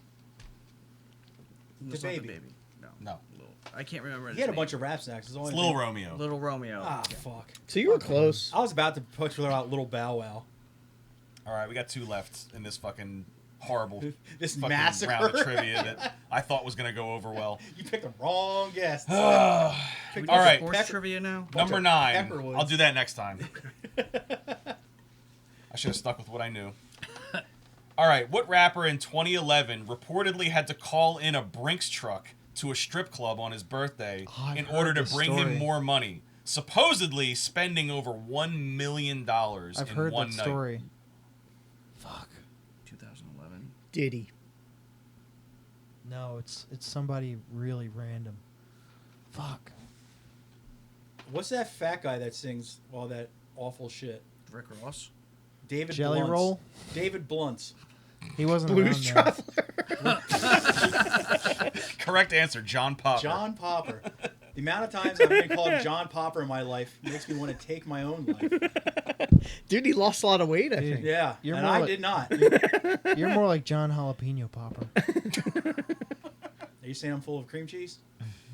It's not baby. the baby. No. No. Little- I can't remember. He his had a name. bunch of rap snacks. It's It's Lil Romeo. Little Romeo. Ah, fuck. So you were close. I was about to put out Little Bow Wow. All right, we got 2 left in this fucking horrible This fucking massacre. round of trivia that I thought was gonna go over well. You picked the wrong guest. Can we All do right. sports Pepper- trivia now. Number of 9. Pepperwoods. I'll do that next time. I should have stuck with what I knew. All right, what rapper in 2011 reportedly had to call in a Brinks truck to a strip club on his birthday Oh, I've in heard order to this bring story. him more money, supposedly spending over $1 million I've in heard one that night? story. Fuck. 2011. Diddy. No, it's somebody really random. Fuck. What's that fat guy that sings all that awful shit? Rick Ross. David Jelly Blunt's. roll? David Blunt's. He wasn't Blues around Traveler. Correct answer, John Popper. John Popper. The amount of times I've been called John Popper in my life makes me want to take my own life. Dude, he lost a lot of weight, I Dude. think. Yeah, You're and more I like- did not. there. You're more like John Jalapeno Popper. There you saying I'm full of cream cheese?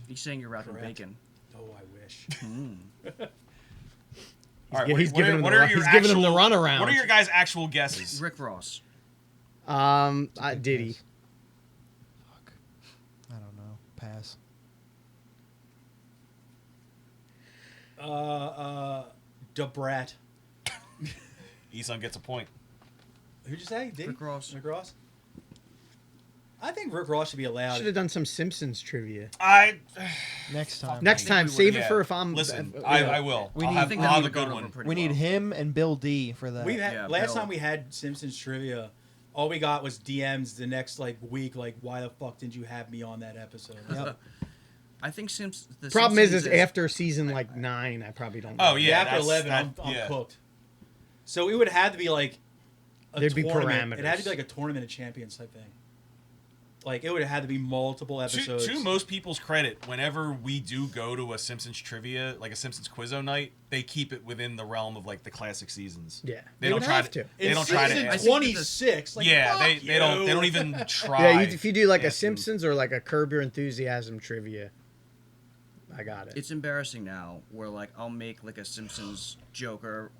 He's saying you're wrapped in Correct. bacon. Oh, I wish. All right, He's giving him the actual- runaround. What are your guys' actual guesses? Rick Ross. Diddy. Fuck. I don't know. Pass. Debrat. Esun gets a point. Who'd you say? Diddy? Rick Ross. Rick Ross? I think Rick Ross should be allowed. Should have done some Simpsons trivia. Next time. Next time, we save would've- it for if I'm. Listen, yeah. I will. We I'll need- have, I think I'll that have a would've good gone one. over pretty We need well. him and Bill D for that. We had Yeah, last Bill. time we had Simpsons trivia. All we got was DMs the next week. Like, why the fuck didn't you have me on that episode? Yep. I think the Problem is Simpsons after season 9, I probably don't. Oh, know. yeah. after that's- 11, that- I'm yeah. cooked. So it would have to be like a There'd be tournament. It had to be parameters. like a tournament of champions type thing. Like, it would have had to be multiple To, episodes. to most people's credit, whenever we do go to a Simpsons trivia, like a Simpsons Quizzo night, they keep it within the realm of like the classic seasons. Yeah. They They don't would try have to. to. They In don't try to. season add- 26. Like, yeah, fuck they don't. They you. don't even try. Yeah, if you do like a Ask them. Simpsons or like a Curb Your Enthusiasm trivia, I got it. It's embarrassing now where like I'll make like a Simpsons joke or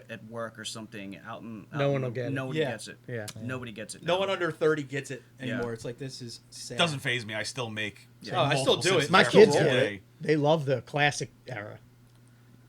at work or something out in No one will get it. Nobody Yeah. gets it. Yeah. Nobody gets it. No now. one under 30 gets it anymore. Yeah. It's like, this is sad. Doesn't phase me. I still make. Yeah. Oh, I still multiple do it. Simpsons My I still kids roll get every it. day. They love the classic era.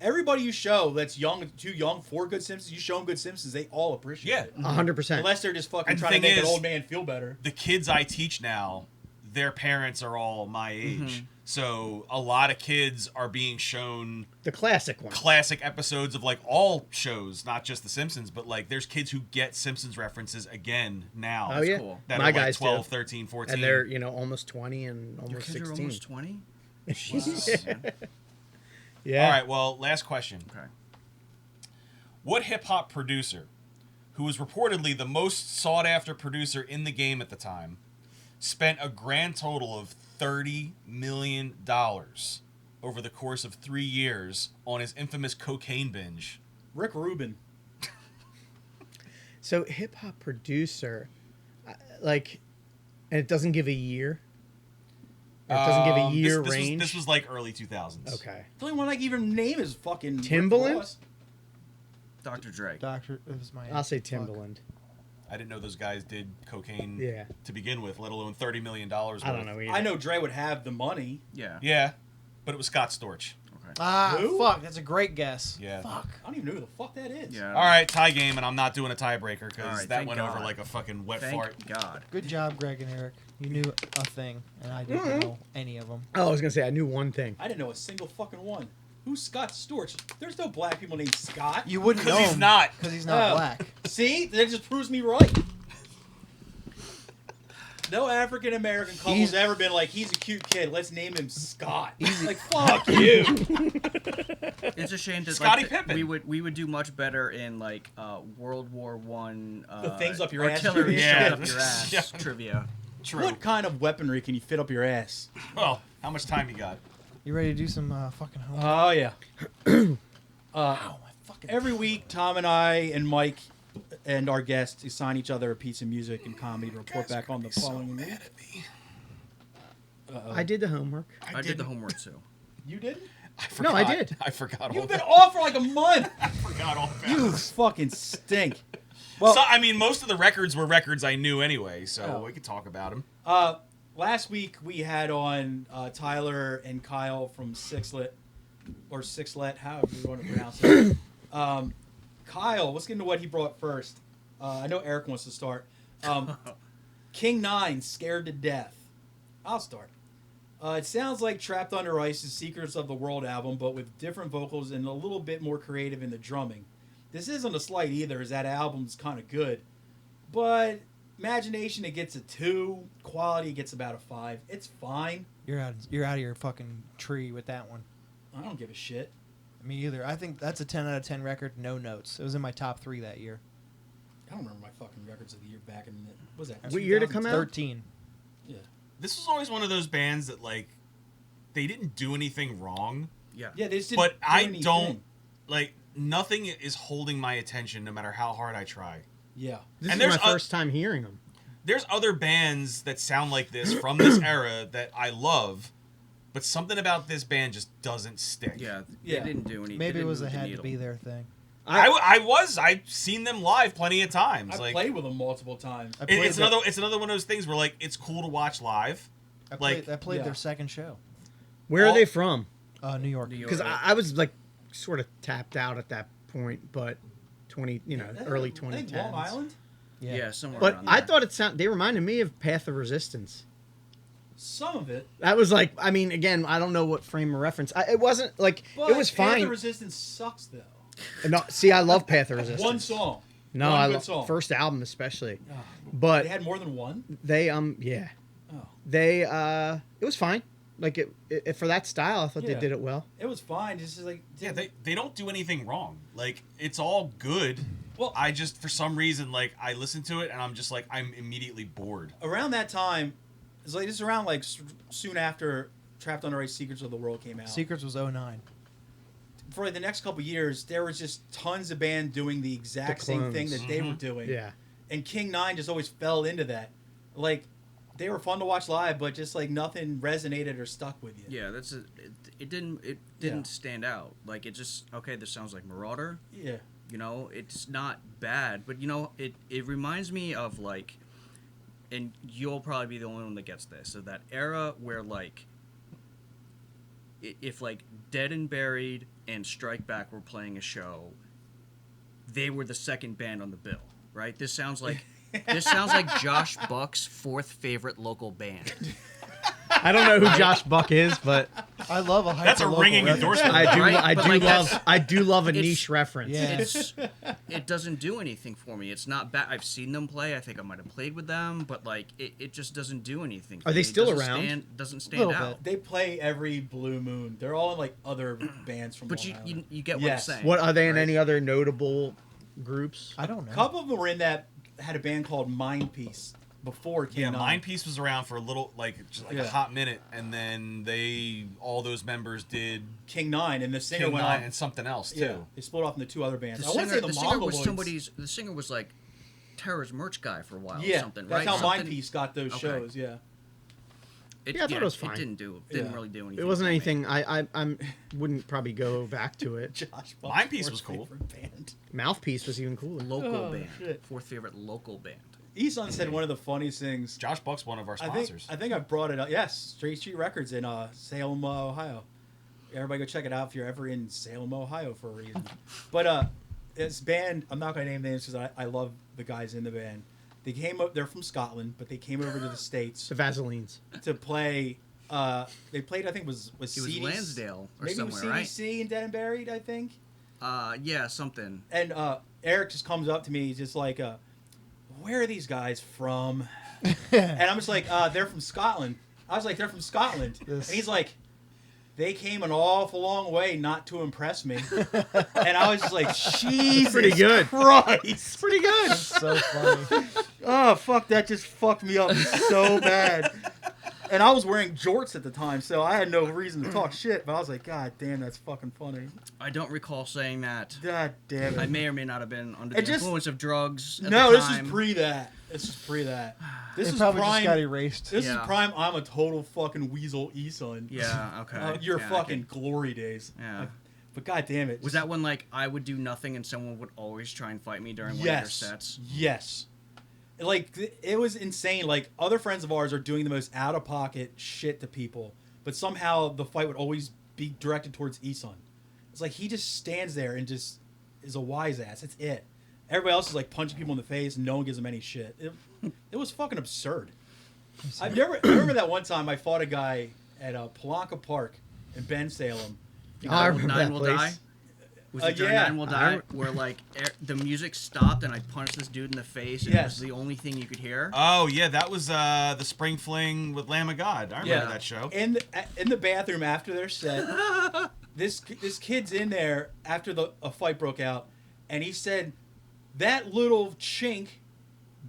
Everybody you show that's young, too young for good Simpsons, you show them good Simpsons, they all appreciate Yeah. it. 100%. Unless they're just fucking And the trying to thing make an is- old man feel better. The kids I teach now, their parents are all my age. So a lot of kids are being shown The classic one. classic episodes of like all shows, not just The Simpsons, but like there's kids who get Simpsons references again now. Oh, yeah. cool. That My are like guys 12, do. 13, 14. And they're, almost 20 and Your almost kids 16. are almost 20. Yeah. All right, well, last question. Okay. What hip hop producer, who was reportedly the most sought after producer in the game at the time, spent a grand total of $30 million over the course of 3 years on his infamous cocaine binge? Rick Rubin. So hip hop producer, and it doesn't give a year. Or it doesn't give a year this range. this was like early 2000s. Okay. The only one I can even name is fucking Rick Timbaland? Ross. Dr. Dre. Doctor, it was my. I'll say fuck. Timbaland. I didn't know those guys did cocaine Yeah. to begin with, let alone $30 million. I don't know either. I know Dre would have the money. Yeah. Yeah, but it was Scott Storch. Okay. Ah, Who? fuck. That's a great guess. Yeah. Fuck. I don't even know who the fuck that is. Yeah. All right, tie game, and I'm not doing a tiebreaker All because right, that thank went over God. like a fucking wet Thank fart. God. Good job, Greg and Eric. You knew a thing, and I didn't know any of them. Oh, I was going to say, I knew one thing. I didn't know a single fucking one. Who's Scott Storch? There's no black people named Scott. You wouldn't know Because he's him not. because he's not Oh. black. See? That just proves me right. No African American couple's He's- ever been like, he's a cute kid, let's name him Scott. Like, fuck you. It's a shame that Scottie like, Pippen. we would do much better in like World War One. The things up your ass artillery trivia. shot Yeah. up your ass Yeah. trivia. True. What kind of weaponry can you fit up your ass? Well, how much time you got? You ready to do some fucking homework? Oh, yeah. Ow, my fucking. Every week, Tom and I and Mike and our guests assign each other a piece of music and comedy to report back on the following week. I did the homework. I did the homework too. You didn't? I forgot. No, I did. I forgot all You've been about off for like a month. I forgot all about You it. fucking stink. Well, So, I mean, most of the records were records I knew anyway, so Oh. we could talk about them. last week we had on Tyler and Kyle from Sixlet, or Sixlet, however you want to pronounce it. Kyle, let's get into what he brought first. I know Eric wants to start. King 9, Scared to Death. I'll start. It sounds like Trapped Under Ice's Secrets of the World album, but with different vocals and a little bit more creative in the drumming. This isn't a slight either, as that album's kind of good. But imagination, it gets a 2. Quality, it gets about a 5. It's fine. You're out of your fucking tree with that one. I don't give a shit. Me either. I think that's a 10 out of 10 record. No notes. It was in my top 3 that year. I don't remember my fucking records of the year back in the... What was that? What year did it come out? 13. Yeah. This was always one of those bands that, like, they didn't do anything wrong, Yeah. Yeah, they just didn't but do I anything. don't, like, nothing is holding my attention no matter how hard I try. Yeah. This And is my there's first time hearing them. there's other bands that sound like this from this era that I love, but something about this band just doesn't stick. Yeah, Yeah. they didn't do anything. Maybe it was a had to be there thing. I've seen them live plenty of times. I Like, played with them multiple times. it's another one of those things where like it's cool to watch live. I Like, played yeah. their second show. Where are they from? New York. New York. Because I was like sort of tapped out at that point, but early I 2010s. think Long Island. Yeah, somewhere But around I there. thought they reminded me of Path of Resistance. Some of it. That was like, I mean, again, I don't know what frame of reference. It wasn't like But it was Path fine. of Resistance sucks though. No, see, I love Path of Resistance. One song. No, One I good love song. first album especially. Oh, But they had more than one. they yeah, Oh, they it was fine. Like it for that style, I thought they Yeah. did it well. it was fine. Just like yeah, they don't do anything wrong. Like, it's all good. Well, I just, for some reason, like, I listen to it and I'm just like, I'm immediately bored. around that time, it's like this is around like soon after Trapped Under Ice: Secrets of the World came out. Secrets was 09. For like the next couple years, there was just tons of band doing the exact The same thing clones. that they were doing. Yeah. And King 9 just always fell into that. Like, they were fun to watch live, but just like nothing resonated or stuck with you. Yeah, it didn't Yeah. stand out. Like, it just, okay, this sounds like Marauder. Yeah. You know, it's not bad, but you know, it reminds me of like, and you'll probably be the only one that gets this. So that era where like, if like Dead and Buried and Strike Back were playing a show, they were the second band on the bill, right? This sounds like Josh Buck's fourth favorite local band. I don't know who Josh Buck is, but I love a That's a hyper-local ringing reference. endorsement. I do love a it's- niche reference. Yeah. It doesn't do anything for me. It's not bad. I've seen them play. I think I might have played with them, but like it just doesn't do anything. For Are they me. It still doesn't around? doesn't stand Little out. They play every blue moon. They're all in like other bands from But Long you Island. get what Yes. I'm saying. What are they in right? any other notable groups? I don't know. A couple of them were in that, had a band called Mind Piece before King Yeah, 9. Mind Piece was around for a little, like, just like Yeah. a hot minute, and then all those members did King 9, and the singer King went 9 on. and something else too. Yeah, they split off into two other bands. The I want to say singer, the, the singer was Mongoloids. the singer was like Terror's merch guy for a while or Yeah, something, that's right? how Mind Something- Piece got those Okay. shows. Yeah, Yeah, I thought it was fine. It didn't Yeah. really do anything. It wasn't for me. anything. I wouldn't probably go back to it. Josh. Mind Piece Buck's was cool. favorite band. Mouthpiece was even cooler. Local Oh, band. shit. Fourth favorite local band. Esun said one of the funniest things. Josh Buck's one of our I sponsors. think I brought it up. Yes, Straight Street Records in Salem, Ohio. Everybody go check it out if you're ever in Salem, Ohio for a reason. But this band, I'm not gonna name names because I love the guys in the band. They came up. They're from Scotland, but they came over to the States The Vaselines. to play. They played. I think was It was CDC Lansdale or maybe it was somewhere, right? CDC and Dead and Buried. I think. Yeah, something. And Eric just comes up to me, he's just like, where are these guys from? And I'm just like, they're from Scotland. I was like, they're from Scotland. This- And he's like, they came an awful long way not to impress me. And I was just like, Jesus Pretty good. Christ. Pretty good. So funny. Oh, fuck, that just fucked me up so bad. And I was wearing jorts at the time, so I had no reason to talk shit. But I was like, God damn, that's fucking funny. I don't recall saying that. God damn it. I may or may not have been under It the just- influence of drugs. At No, the this time. is pre that. This is pre that. This It is probably prime. just got erased. This Yeah. is prime. I'm a total fucking weasel, Esun. Yeah. Okay. Your Yeah, I fucking glory days. Yeah. But god damn it. Was that when like I would do nothing and someone would always try and fight me during one of Yes. their sets? Yes. Like it was insane. Like other friends of ours are doing the most out of pocket shit to people, but somehow the fight would always be directed towards Esun. It's like he just stands there and just is a wise ass. That's it. Everybody else is like punching people in the face, and no one gives them any shit. It was fucking absurd. I remember that one time I fought a guy at Polanka Park in Bensalem. I remember Nine that Will place. Die. Was it during yeah. Nine Will Die where like the music stopped and I punched this dude in the face and it Yes. was the only thing you could hear? Oh yeah, that was the Spring Fling with Lamb of God. I remember Yeah. that show. In the bathroom after their set, this kid's in there after a fight broke out, and he said that little chink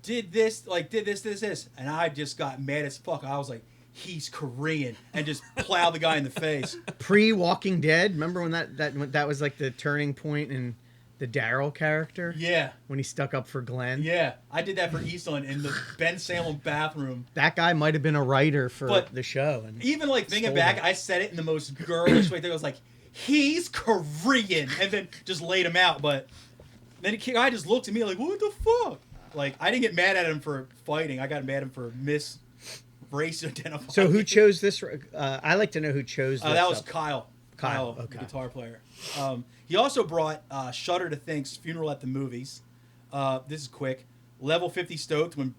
did this, and I just got mad as fuck. I was like, he's Korean, and just plowed the guy in the face. Pre Walking Dead. Remember when that was like the turning point in the Daryl character. Yeah. When he stuck up for Glenn. Yeah. I did that for Esun in the Ben Salem bathroom. That guy might have been a writer for But the show. And even like thinking stole back, it. I said it in the most girlish way. I was like, he's Korean, and then just laid him out. But then the guy just looked at me like, what the fuck? Like, I didn't get mad at him for fighting. I got mad at him for race identifying. So who chose this? I like to know who chose this. That was up. Kyle. Kyle, the okay. guitar player. He also brought Shudder to Think's Funeral at the Movies. This is quick. Level 50 stoked when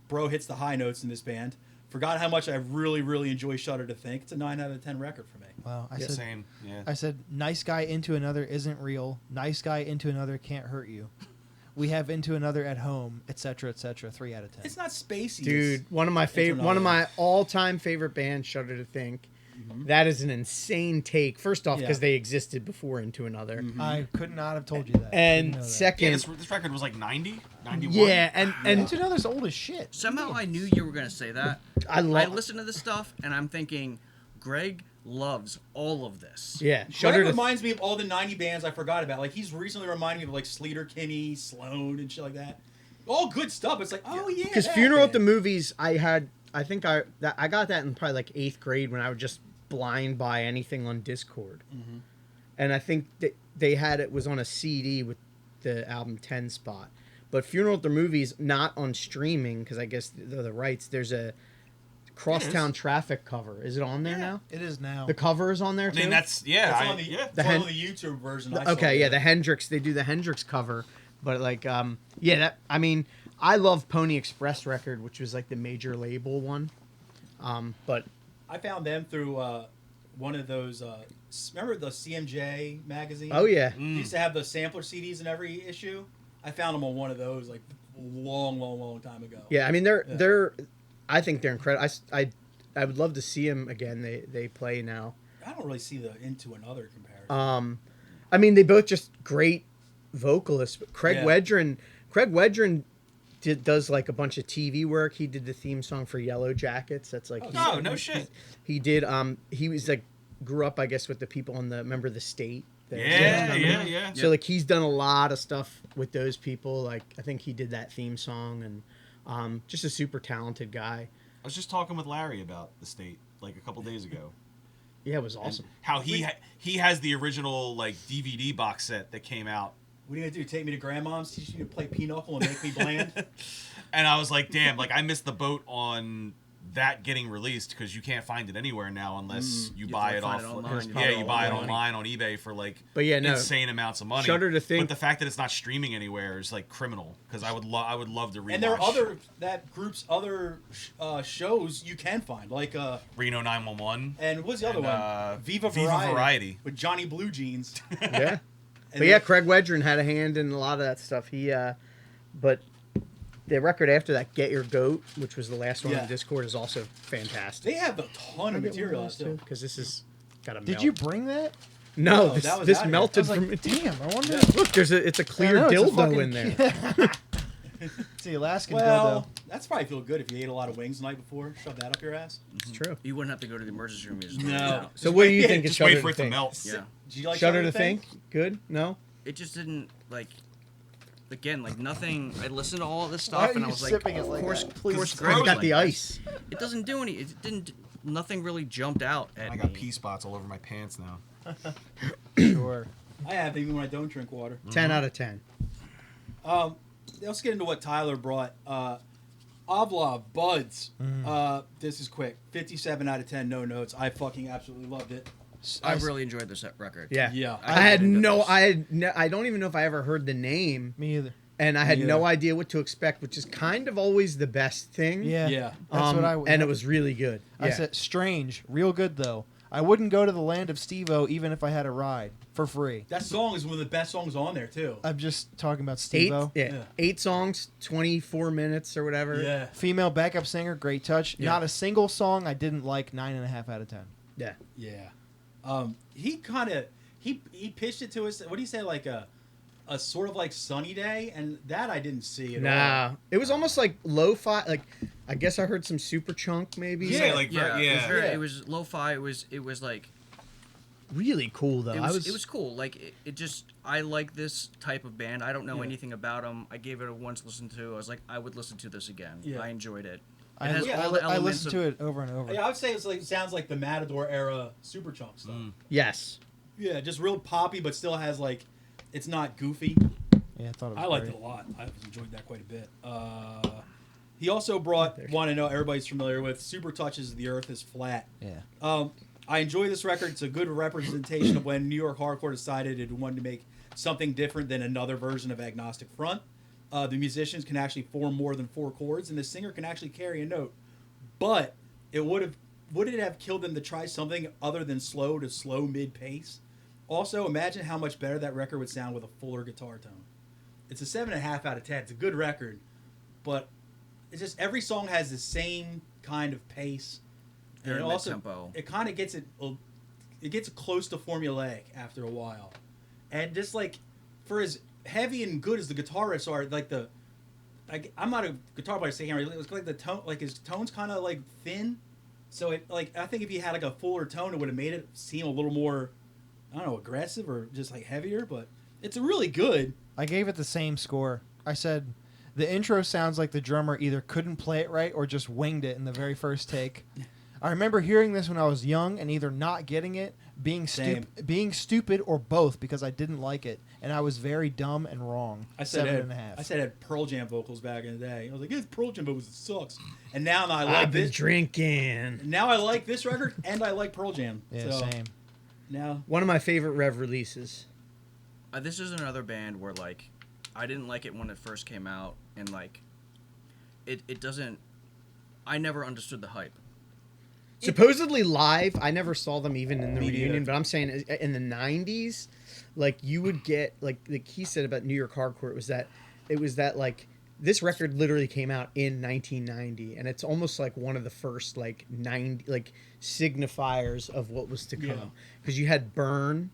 Bro hits the high notes in this band. Forgot how much I really, really enjoy Shudder to Think. It's a 9 out of 10 record for me. Wow. Same. Yeah. I said, nice guy into another isn't real. Nice guy into another can't hurt you. We have into another at home, etc., etc. 3 out of 10. It's not spacey. Dude, one of my favorite, one of my all-time favorite bands, Shudder to Think. That is an insane take. First off, because they existed before Into Another. I could not have told you that. And Didn't know that. second, This record was like 90, 91. yeah, and Into Another's old as shit. Somehow I knew you were gonna say that. I I love. listen to this stuff and I'm thinking, Greg loves all of this. Yeah, Shudder Shudder to reminds me of all the 90 bands I forgot about. Like, he's recently reminded me of, like, Sleater Kinney, Sloan, and shit like that. All good stuff. It's like, oh, yeah. Because that Funeral at the band. Movies, I got that in probably like 8th grade when I would just blind buy anything on Discord. And I think that they had it was on a CD with the album 10 Spot. But Funeral at the Movies, not on streaming, because I guess the rights, there's a Crosstown Traffic cover. Is it on there now? It is now. The cover is on there I too? mean, that's It's on the, yeah. it's on the YouTube version. I saw Okay, yeah, it. the Hendrix. They do the Hendrix cover, but like, yeah, that. I mean, I love Pony Express record, which was like the major label one. But I found them through one of those. Remember the CMJ magazine? oh yeah, They used to have the sampler CDs in every issue. I found them on one of those like long time ago. yeah. I mean, they're. I think they're incredible. I would love to see them again. They play now. I don't really see the Into Another comparison. I mean, they both just great vocalists. But Craig Yeah. Wedren does like a bunch of TV work. He did the theme song for Yellow Jackets. That's like No, no shit. he did. He was like grew up, I guess, with the people on remember the State. Yeah. So like he's done a lot of stuff with those people. Like I think he did that theme song and just a super talented guy. I was just talking with Larry about the State like a couple days ago. Yeah, it was And awesome. how he has the original like DVD box set that came out. What are you gonna do? Take me to grandma's? Teach me to play pinochle and make me bland? And I was like, damn, like I missed the boat on that getting released because you can't find it anywhere now unless you buy have it to off. find it online. Yeah, you buy it Online. online on eBay for like But yeah, no. insane amounts of money. Shudder to Think- But the fact that it's not streaming anywhere is like criminal because I would love to rewatch. And there are other that group's other shows you can find, like Reno 911. and what's the other And, one? Viva Viva Variety, Variety. with Johnny Blue Jeans. Yeah. And But yeah, they- Craig Wedren had a hand in a lot of that stuff. But the record after that, Get Your Goat, which was the last one Yeah. on Discord, is also fantastic. they have a ton of material out too. because this is got a. Did you bring that? No, No, this, that was this out here. I melted was like, from. damn, I wonder. Look, it's a clear I know, it's a dildo fucking- in there. It's the Alaskan Well, dildo. that's probably feel good if you ate a lot of wings the night before. Shove that up your ass. It's true. You wouldn't have to go to the emergency room. You just No. throw it out. So what do you wait- think is Just Shudder wait to for it to Think? melt. Yeah. Did you like Shudder to Think? Good? No? It just didn't like. Again, like nothing. I listened to all this Why stuff are and I you was like, sipping it of like course, that? of Please. course, It's Greg was got like the this. ice. It doesn't do any. It didn't. Nothing really jumped out at I got me. pee spots all over my pants now. Sure. I have even when I don't drink water. 10 out of 10. Let's get into what Tyler brought. Avla Buds. This is quick. 57 out of 10. No notes. I fucking absolutely loved it. I really enjoyed this record. Yeah. Yeah. I had really no. enjoyed this. I don't even know if I ever heard the name, Me either. and I had Me no either. idea what to expect, which is kind of always the best thing. Yeah. Yeah. That's what I. And it was really good. I Yeah. said strange, real good though. I wouldn't go to the land of Steve-O even if I had a ride for free. That song is one of the best songs on there too. I'm just talking about Eight, Steve-O. yeah, Yeah. 8 songs, 24 minutes or whatever. Yeah. Female backup singer, great touch. Yeah. Not a single song I didn't like. 9.5 out of 10. Yeah. Yeah. He kind of he pitched it to us. What do you say? Like a sort of like sunny day, and that I didn't see at all. Nah, it was almost like lo-fi. Like, I guess I heard some super chunk maybe. You say, like, Yeah, yeah. It was, Yeah. it was lo-fi. It was like really cool though. It was cool. Like it just I like this type of band. I don't know Yeah. anything about them. I gave it a once listen to. I was like, I would listen to this again. Yeah. I enjoyed it. It I has all the I elements listened to it over and over. Yeah, I would say it's like sounds like the Matador era Superchunk stuff. Yes. Yeah, just real poppy, but still has like, it's not goofy. Yeah, I thought it was I liked great. it a lot. I enjoyed that quite a bit. He also brought one I know everybody's familiar with, Super Touches The Earth is Flat. Yeah. I enjoy this record. It's a good representation of when New York hardcore decided it wanted to make something different than another version of Agnostic Front. The musicians can actually form more than 4 chords, and the singer can actually carry a note. But would it have killed them to try something other than slow to slow mid pace? Also, imagine how much better that record would sound with a fuller guitar tone. It's a 7.5 out of 10. It's a good record, but it's just every song has the same kind of pace. Very And also, mid-tempo. it kind of gets it gets close to formulaic after a while, and just like for as heavy and good as the guitar riffs are, like I'm not a guitar player, so I can't really. It's like the tone, like his tone's kind of like thin, so it like I think if he had like a fuller tone, it would have made it seem a little more, I don't know, aggressive or just like heavier. But it's really good. I gave it the same score. I said the intro sounds like the drummer either couldn't play it right or just winged it in the very first take. I remember hearing this when I was young and either not getting it, being stupid, or both because I didn't like it, and I was very dumb and wrong. I said 7.5. I said it had Pearl Jam vocals back in the day. I was like, it's Pearl Jam vocals, it sucks. And now I like I've been this. drinking. Now I like this record, and I like Pearl Jam. Yeah, so same. Now, One of my favorite Rev releases. This is another band where like I didn't like it when it first came out, and like it doesn't. I never understood the hype. Supposedly live, I never saw them even in the Me reunion, neither. but I'm saying in the 90s, like you would get, like he said about New York hardcore, it was that like, this record literally came out in 1990, and it's almost like one of the first like signifiers of what was to come. Because you had Burn,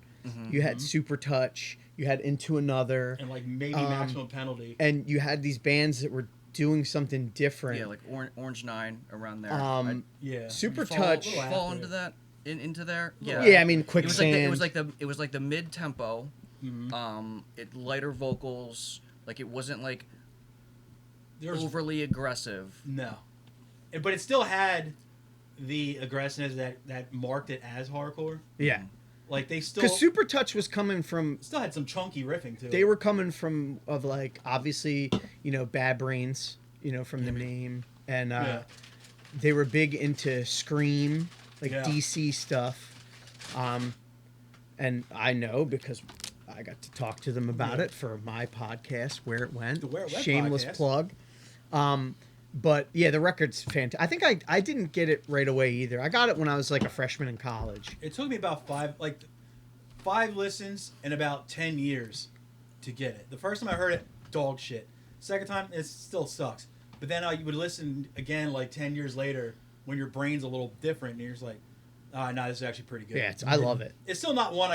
you had Super Touch, you had Into Another, and like maybe Maximum Penalty. and you had these bands that were doing something different. Yeah, like Orange 9 around there. Yeah. Super fall, Touch. fall into that into there. Yeah. Yeah, I mean, It was like Quicksand. it was like the mid tempo, it lighter vocals. Like it wasn't like There's overly aggressive. no, but it still had the aggressiveness that marked it as hardcore. Yeah. Like they still Because Super Touch was coming from, still had some chunky riffing too. they were coming from, of like, obviously, Bad Brains, from the name. And Yeah. they were big into Scream, like Yeah. DC stuff. And I know because I got to talk to them about Yeah. it for my podcast, Where It Went. The Where It Went Shameless podcast. plug. But yeah, the record's fantastic. I think I didn't get it right away either. I got it when I was like a freshman in college. It took me about five listens and about 10 years to get it. The first time I heard it, dog shit. Second time, it still sucks. But then I would listen again like 10 years later when your brain's a little different and you're just like, no, this is actually pretty good. Yeah, I love it. It's still not one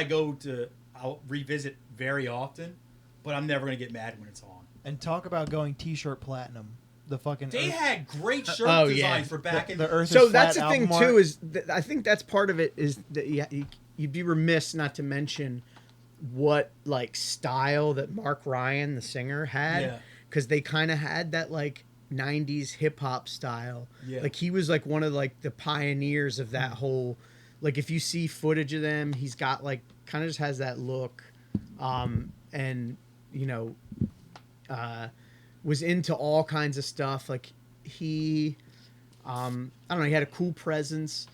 I'll revisit very often, but I'm never going to get mad when it's on. And talk about going T-shirt platinum. The fucking They Earth, had great shirt Oh, designs yeah. for back in the Earth So is that's Flat the thing album too. art. Is that I think that's part of it. Is that you'd be remiss not to mention what like style that Mark Ryan, the singer, had, Yeah. because they kind of had that like '90s hip hop style. Yeah. Like he was like one of like the pioneers of that whole. Like if you see footage of them, he's got like kind of just has that look, and was into all kinds of stuff. Like he, I don't know, he had a cool presence.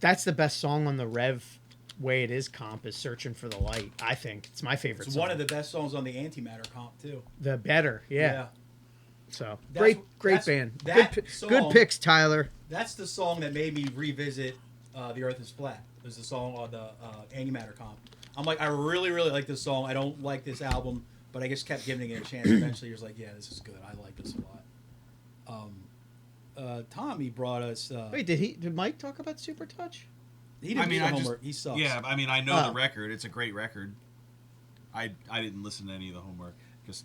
That's the best song on the Rev Way It Is comp is Searching for the Light. I think it's my favorite It's song. one of the best songs on the Antimatter comp too. The better, yeah. So That's- great that's- band. that Good song- picks, Tyler. That's the song that made me revisit The Earth is Flat. It was the song on the Antimatter comp. I'm like, I really, really like this song. I don't like this album, but I just kept giving it a chance. Eventually, you're just like, yeah, this is good. I like this a lot. Tommy brought us. Wait, did Mike talk about Super Touch? He didn't do the homework. He sucks. Yeah, I mean, I know Oh. the record. It's a great record. I didn't listen to any of the homework. Just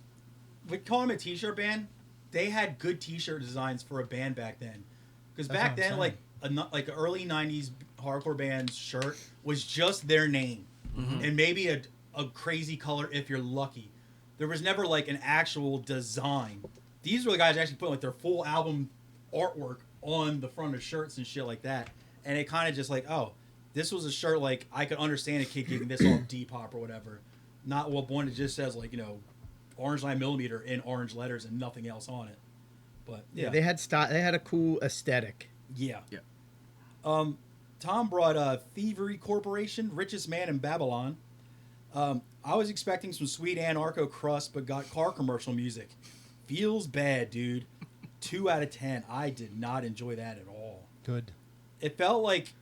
We call them a t-shirt band. They had good t-shirt designs for a band back then. Because That's back what I'm then, saying. like like an early '90s hardcore band's shirt was just their name, and maybe a crazy color if you're lucky. There was never like an actual design. These were the guys actually put like their full album artwork on the front of shirts and shit like that, and it kind of just like, oh, this was a shirt like I could understand a kid getting this off Depop or whatever, not one that just says like Orange 9mm in orange letters and nothing else on it. But yeah, They had they had a cool aesthetic. yeah. Yeah. Thom brought Thievery Corporation, Richest Man in Babylon. I was expecting some sweet anarcho crust, but got car commercial music. Feels bad, dude. 2 out of 10. I did not enjoy that at all. Good. It felt like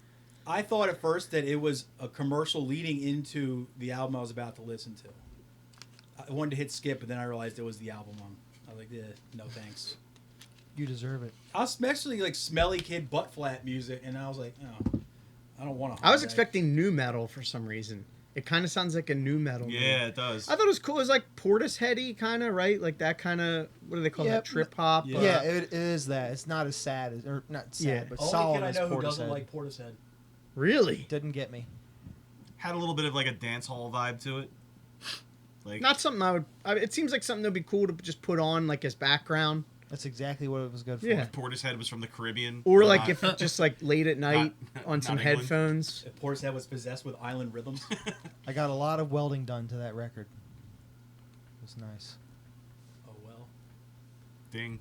I thought at first that it was a commercial leading into the album I was about to listen to. I wanted to hit skip, but then I realized it was the album. I was like, no thanks. You deserve it. I was especially like smelly kid butt flat music, and I was like, oh, I don't want to. I was expecting new metal for some reason. It kind of sounds like a new metal. Yeah, it does. I thought it was cool. It was like Portishead-y kind of, right? Like that kind of, what do they call that? Trip hop? Yeah. Yeah, it is that. It's not as sad as, or not sad, Yeah. but Only solid kid I as know who doesn't Portishead. like Portishead. Really? Didn't get me. Had a little bit of like a dance hall vibe to it. Like Not something I would. It seems like something that'd be cool to just put on like as background, That's exactly what it was good for. Yeah. Portishead was from the Caribbean. or but like not- if just like late at night on not some England. headphones. If Portishead was possessed with island rhythms. I got a lot of welding done to that record. It was nice. Oh well. Ding.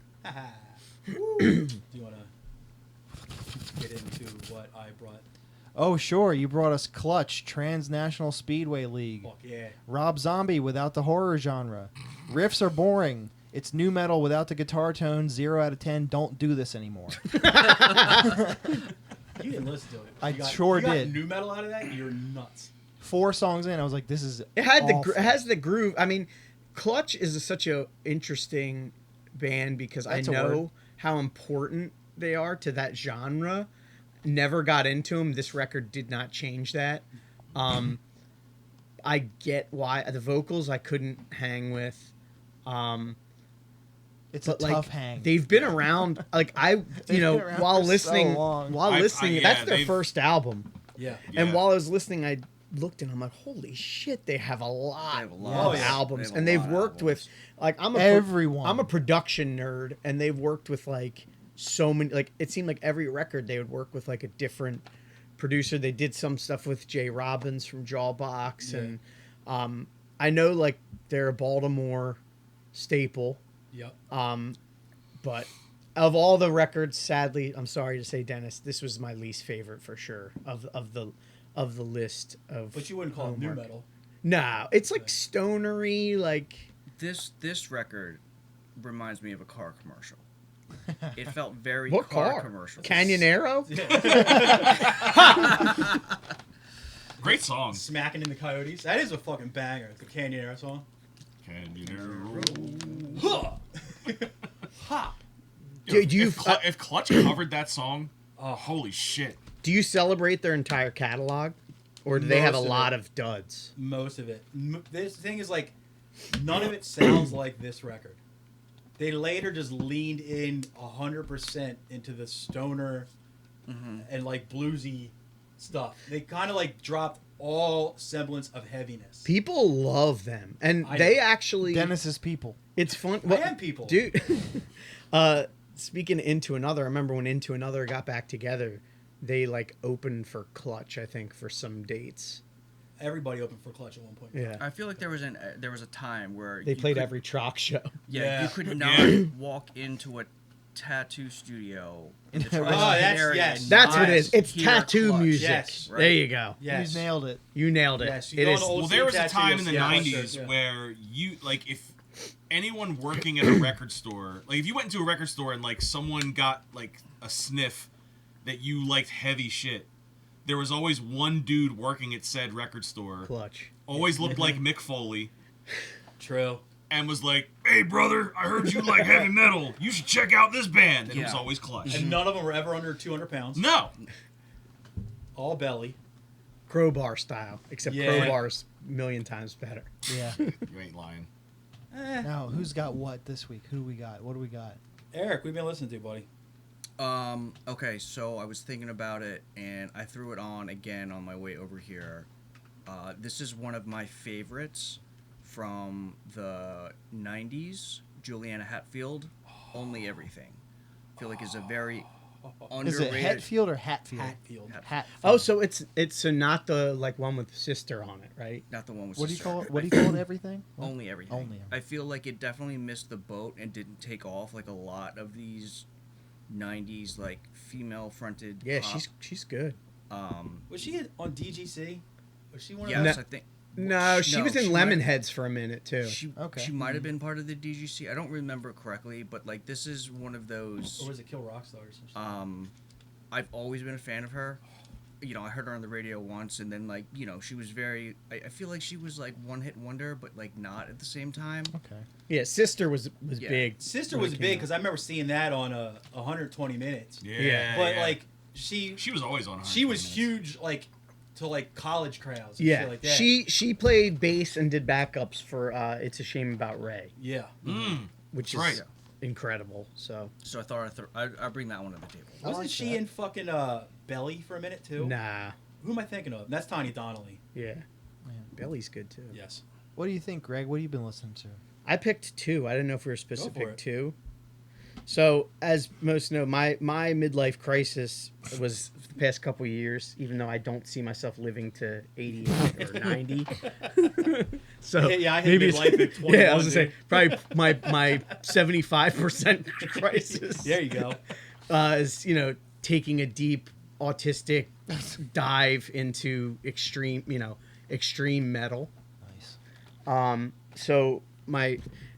Do you want to get into what I brought? Oh, sure. You brought us Clutch, Transnational Speedway League. Fuck yeah. Rob Zombie without the horror genre. Riffs are boring. It's new metal without the guitar tones. 0 out of 10. Don't do this anymore. You didn't listen to it. I You sure you got did. new metal out of that? You're nuts. 4 songs in, I was like, this is It had awful. it has the groove. I mean, Clutch is such a interesting band because That's a I know word. how important they are to that genre. Never got into them. This record did not change that. I get why the vocals I couldn't hang with. It's a But like tough hang. they've been around. Like They've been around while for listening, so long. that's their they've- first album. Yeah. Yeah. And while I was listening, I looked and I'm like, holy shit, they have a lot, They have a of lot of- albums, they have a and they've lot of worked with like Everyone. I'm a production nerd, and they've worked with like so many. Like it seemed like every record they would work with like a different producer. They did some stuff with Jay Robbins from Jawbox, Yeah. and I know like they're a Baltimore staple. Yep. But of all the records, sadly, I'm sorry to say, Dennis, this was my least favorite for sure of the list of. But you wouldn't call it new homework. metal. No, it's like stonery, like This record reminds me of a car commercial. It felt very what car, car? commercial. Canyonero. Great song. Smacking in the Coyotes. That is a fucking banger. The Canyonero song. Huh. Ha. Do you If Clutch covered that song, holy shit. do you celebrate their entire catalog, or do they have a Most of lot it. of duds? Most of it. This thing is like, none of it sounds like this record. They later just leaned in 100% into the stoner and like bluesy stuff. They kind of like dropped all semblance of heaviness. People love them, and I they know. actually. Dennis's people. It's fun. I am people. Dude. Speaking of Into Another, I remember when Into Another got back together, they like opened for Clutch, I think, for some dates. Everybody opened for Clutch at one point. Yeah. I feel like there was a time where They you played could- every chalk show. Yeah, Yeah. you could not walk into a tattoo studio in the Oh, tri-state area yes. and That's not what it is. It's hear tattoo Clutch. music. Yes. Right. There you go. Yes. You nailed it. You nailed it. Yes, you It go is. to old Well, there was a tattoo, time in the yeah, 90s yeah. where you, like, if anyone working at a record store, like, if you went into a record store and, like, someone got, like, a sniff that you liked heavy shit, there was always one dude working at said record store, Clutch. always looked like Mick Foley, True. and was like, hey, brother, I heard you like heavy metal. You should check out this band. And it was Yeah. always Clutch. And none of them were ever under 200 pounds. No. All belly. Crowbar style, except Yeah. Crowbar's a million times better. Yeah. You ain't lying. Eh. Now, who's got what this week? Who do we got? What do we got? Eric, we've been listening to, buddy. Okay, so I was thinking about it, and I threw it on again on my way over here. This is one of my favorites from the 90s, Juliana Hatfield, Only Everything. I feel like it's a very Is underrated... it Hatfield or Hatfield? Hatfield. Hatfield. Oh, so it's so not the like one with the sister on it, right? Not the one with What do you Sister. call it? What do you call it? Everything? What? Only Everything. Only Everything. I feel like it definitely missed the boat and didn't take off like a lot of these 90s like female-fronted Yeah, pop. she's good. Was she on DGC? Was she one Yes, of No. those? I think... No, she was in might- Lemonheads for a minute too. She Okay. might have been part of the DGC. I don't remember correctly, but like this is one of those. Or was it Kill Rockstar or something? I've always been a fan of her. You know, I heard her on the radio once, and then like she was very. I feel like she was like one hit wonder, but like not at the same time. Okay. Yeah, Sister was Yeah. big. Sister when was it came big out. because I remember seeing that on 120 Minutes. Yeah. But yeah. like she was always on. she was 120 Minutes. huge like to like college crowds. And Yeah, shit like that. she played bass and did backups for "It's a Shame About Ray," Yeah. which That's is right. incredible. So So I thought I'd bring that one to the table. I Wasn't like she that. in fucking Belly for a minute too? nah, Who am I thinking of? That's Tiny Donnelly. yeah, Man. Belly's good too. Yes. What do you think, Greg? What have you been listening to? I picked two. I didn't know if we were supposed to Go for pick it. two. So, as most know, my midlife crisis was the past couple years, even though I don't see myself living to 88 or 90. So Yeah, I hit maybe it's- midlife at 21, yeah, I was going to say, dude. probably my 75% crisis There you go. is, taking a deep autistic dive into extreme metal. Nice. So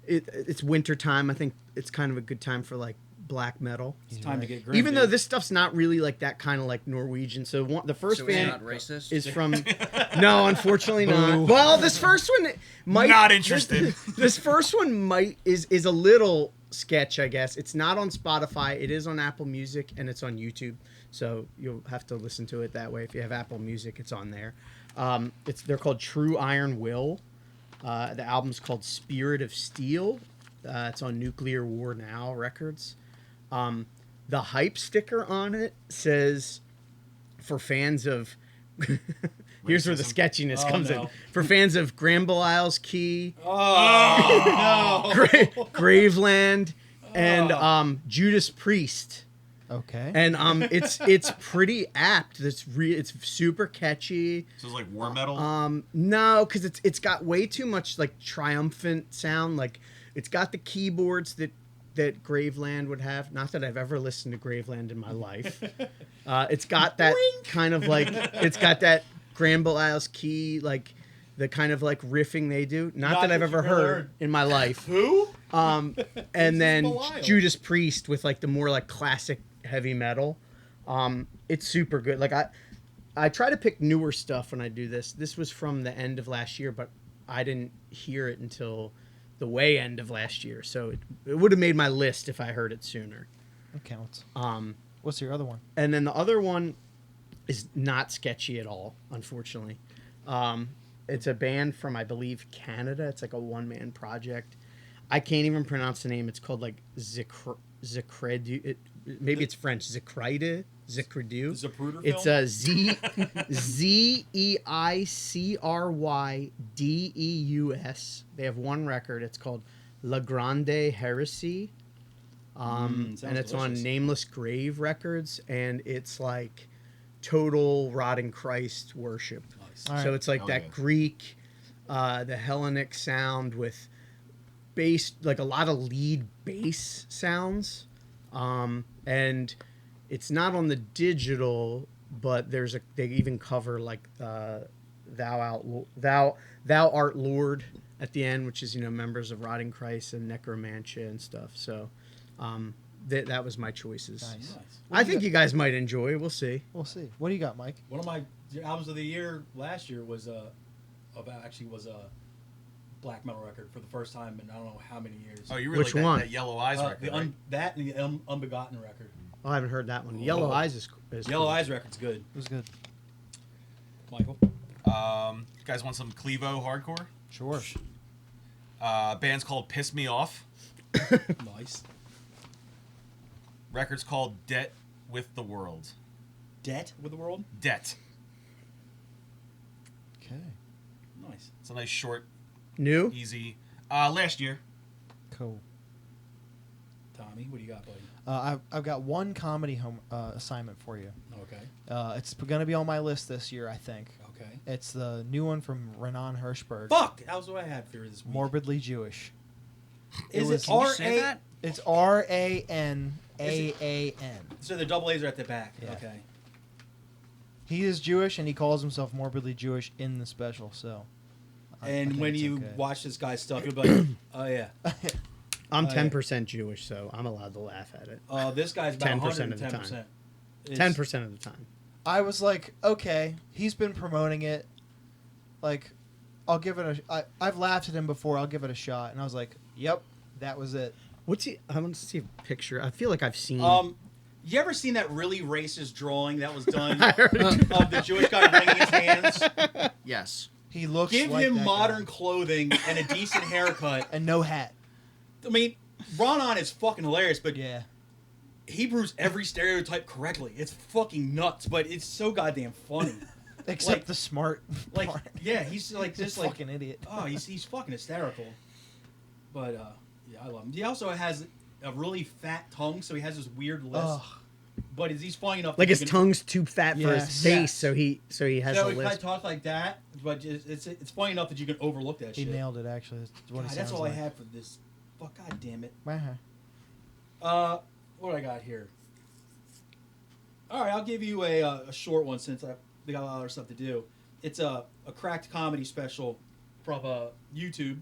it's winter time. I think it's kind of a good time for like black metal. It's time to get grim. Even though dude. this stuff's not really like that kind of like Norwegian. So the first So it's band not racist. is from. No, unfortunately not. Well, this first one might Not interested. This first one is a little sketch, I guess. It's not on Spotify. It is on Apple Music and it's on YouTube. So you'll have to listen to it that way. If you have Apple Music, it's on there. They're called True Iron Will. The album's called Spirit of Steel. It's on Nuclear War Now Records. The hype sticker on it says, for fans of... Here's where the sketchiness Oh, comes no. in. For fans of Gramble Key, Oh, no. Graveland, and Judas Priest. Okay. And it's pretty apt. It's super catchy. So it's like war metal. No, because it's got way too much like triumphant sound. Like it's got the keyboards that Graveland would have. Not that I've ever listened to Graveland in my life. It's got that kind of like it's got that Gramble Key like the kind of like riffing they do. Not that I've ever heard in my life. Who? And is then Belial. Judas Priest with like the more like classic heavy metal. It's super good. Like I try to pick newer stuff when I do this. This was from the end of last year, but I didn't hear it until the way end of last year. So it would have made my list if I heard it sooner. That counts. What's your other one? And then the other one is not sketchy at all, unfortunately. It's a band from, I believe, Canada. It's like a one-man project. I can't even pronounce the name. It's called like Zeicrydeus. Maybe it's French. Zeicrydeus. Zapruder It's film? a Zeicrydeus. They have one record. It's called La Grande Heresy. sounds And it's on delicious. Nameless Grave Records, and it's like total rotting Christ worship. Nice. All right. So it's like Hell that yeah. Greek, the Hellenic sound with bass, like a lot of lead bass sounds, and it's not on the digital, but they even cover like Thou Art Lord at the end, which is members of Rotting Christ and Necromantia and stuff. So that was my choices. Nice. Nice. I think you guys might enjoy it. We'll see. We'll see. What do you got, Mike? One of my albums of the year last year was a black metal record for the first time in I don't know how many years. Oh, you really Which like one? that Yellow Eyes record, right? That and the Unbegotten record. Oh, I haven't heard that one. Yellow Eyes is Yellow cool. Eyes record's good. It was good. Michael. You guys want some Clevo hardcore? Sure. Band's called Piss Me Off. Nice. Record's called Debt with the World. Debt with the world. Debt. Okay. Nice. It's a nice, short, New? easy. Last year. Cool. Tommy, what do you got, buddy? I've got one comedy assignment for you. Okay. It's going to be on my list this year, I think. Okay. It's the new one from Ranaan Hershberg. Fuck! That was what I had for this week. Morbidly Jewish. Is it Can you R say A? that? It's RANAAN. So the double A's are at the back. Yeah. Okay. He is Jewish, and he calls himself morbidly Jewish in the special. So. I And think when it's you okay. watch this guy's stuff, you'll be like, "Oh yeah." I'm Oh, yeah. 10% Jewish, so I'm allowed to laugh at it. This guy's about 10% of the 110%. time. It's- 10% of the time. I was like, okay, he's been promoting it. Like, I'll give it I've laughed at him before. I'll give it a shot. And I was like, yep, that was it. What's he? I want to see a picture. I feel like I've seen. You ever seen that really racist drawing that was done I heard it. of the Jewish guy wringing his hands? Yes. He looks Give like him that modern guy. clothing and a decent haircut. And no hat. I mean, Ranaan is fucking hilarious, but Yeah. Hebrews every stereotype correctly. It's fucking nuts, but it's so goddamn funny. Except Like- the smart Like, part. yeah, he's like He's just a like, fucking idiot. oh, he's fucking hysterical. But yeah, I love him. He also has a really fat tongue, so he has this weird lisp. Ugh. But he's funny enough. like that his you can- tongue's too fat for his Yes. face, Yes. so he has So a he kind of lisp. talks like that, but it's funny enough that you can overlook that He shit. nailed it, actually. That's what God, it that's sounds all like. I had for this. Fuck, god damn it. Uh-huh. What do I got here? All right, I'll give you a short one since we got a lot of other stuff to do. It's a cracked comedy special from YouTube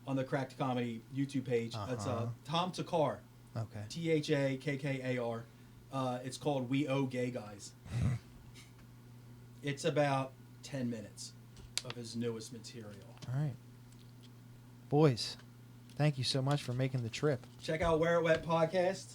on the cracked comedy YouTube page. It's Uh-huh. Thom Thakkar, Okay. Thakkar. It's called We Owe Gay Guys. It's about 10 minutes of his newest material. All right. Boys, thank you so much for making the trip. Check out Where It Wet podcast.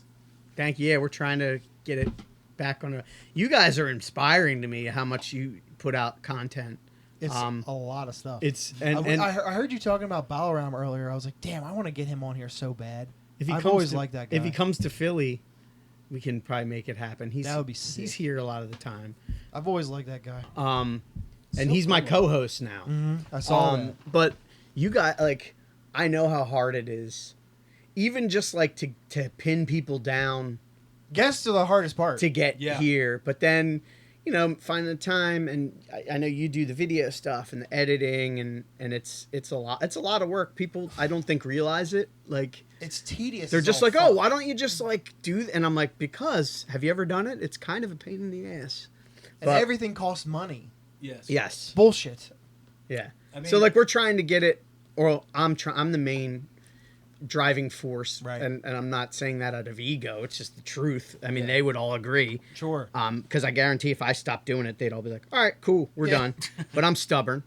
Thank you. Yeah, we're trying to get it back on. You guys are inspiring to me. How much you put out content. It's a lot of stuff. It's I heard you talking about Balaram earlier. I was like, damn, I want to get him on here so bad. if he I've comes always to, liked that guy. If he comes to Philly, we can probably make it happen. That would be sick. He's here a lot of the time. I've always liked that guy. And So he's my promo. co-host now. I saw that. But you got like, I know how hard it is, even just like to pin people down Guests are the hardest part. to get Yeah. here. But then, find the time, and I know you do the video stuff and the editing, and it's a lot. It's a lot of work. People, I don't think realize it. Like It's tedious. they're as just all like, fuck. oh, why don't you just like do? And I'm like, because have you ever done it? It's kind of a pain in the ass. And But- everything costs money. Yes. Yes. Bullshit. Yeah. I mean- So like we're trying to get it, or I'm the main driving force, Right. and I'm not saying that out of ego. It's just the truth. I mean, Yeah. they would all agree. Sure. Because I guarantee if I stopped doing it, they'd all be like, all right, cool, we're Yeah. done. But I'm stubborn,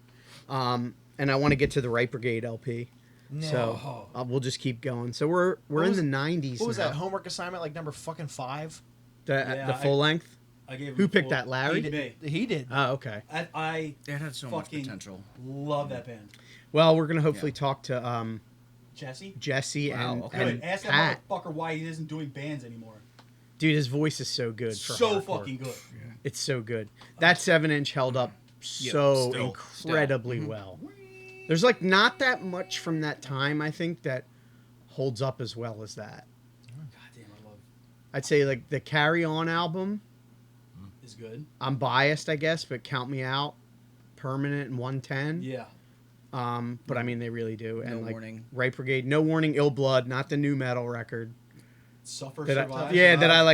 and I want to get to the Right Brigade LP. No. So we'll just keep going. So we're What in was- the 90s. What was now. that homework assignment like number fucking 5? The Yeah, full length. I gave him Who a picked full- that, Larry? Me. He did. Oh, okay. I That had so much fucking potential. love that band. Well, we're gonna hopefully Yeah. talk to Jesse? Jesse Wow, and, okay. and Good. Ask Pat. that motherfucker why he isn't doing bands anymore. Dude, his voice is so good. For So hardcore. fucking good. It's so good. That 7-inch held up so still. incredibly well. There's like not that much from that time, I think, that holds up as well as that. God damn, I love I'd say like the Carry On album, it. Is good. I'm biased, I guess, but Count Me Out, Permanent, and 110. Yeah. But I mean, they really do. And No like Warning. Right Brigade, No Warning, Ill Blood, not the new metal record. Suffer, That survive.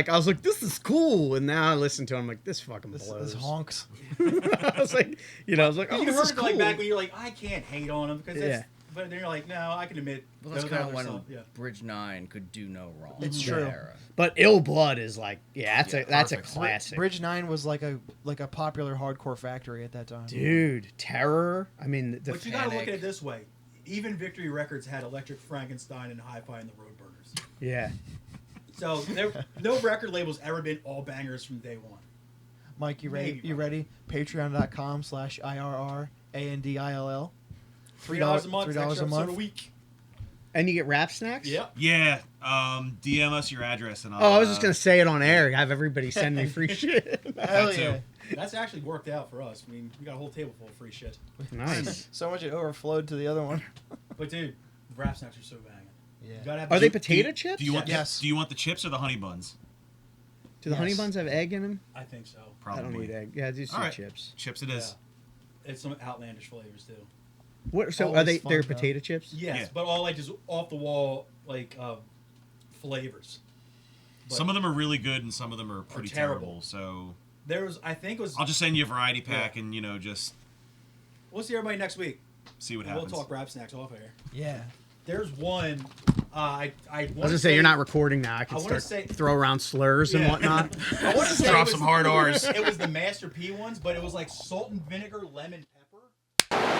I was like, this is cool. And now I listen to it, I'm like, this fucking This blows. honks. I was like, I was like, oh, You this heard is it cool. like back when you're like, I can't hate on him because that's. Yeah. But then you're like, no, I can admit. Well, that's those kind other of when stuff, yeah. Bridge 9 could do no wrong. It's in true. that era. But Ill Blood is like, that's Yeah, a perfect. classic. Bridge 9 was like a popular hardcore factory at that time. Dude, Terror. I mean, the But you gotta look Panic. at it this way. Even Victory Records had Electric Frankenstein and Hi-Fi and the Roadburners. yeah. So no record label's ever been all bangers from day one. Mike, you ready? Maybe, You Mike. ready? Patreon.com/IRRANDILL. $3 a month, $3 extra a episode month. a week. And you get wrap snacks? Yep. Yeah. DM us your address and I'll. Oh, I was just gonna say it on air. Have everybody send me free shit. Hell too. yeah. That's actually worked out for us. I mean, we got a whole table full of free shit. Nice. So much it overflowed to the other one. But dude, the wrap snacks are so banging. Yeah. You gotta have Are the- they potato chips? Do you want Yes. Do you want the chips or the honey buns? Do the honey Yes. buns have egg in them? I think so. Probably. I don't eat egg. Yeah, I do see All right. chips. Chips it is. Yeah. It's some outlandish flavors too. What? So Always are they? fun, They're though. potato chips. Yes, Yeah. but all like just off the wall like flavors. But Some of them are really good and some of them are pretty terrible. terrible. So there was, I think it was. I'll just send you a variety pack and just We'll see everybody next week. see what We'll happens. talk wrap snacks off air. Yeah. There's one. I I was gonna say you're not recording now. I can I wanna start say- throw around slurs and Yeah. whatnot. I want to say Drop it was- some hard R's. It was the Master P ones, but it was like salt and vinegar, lemon.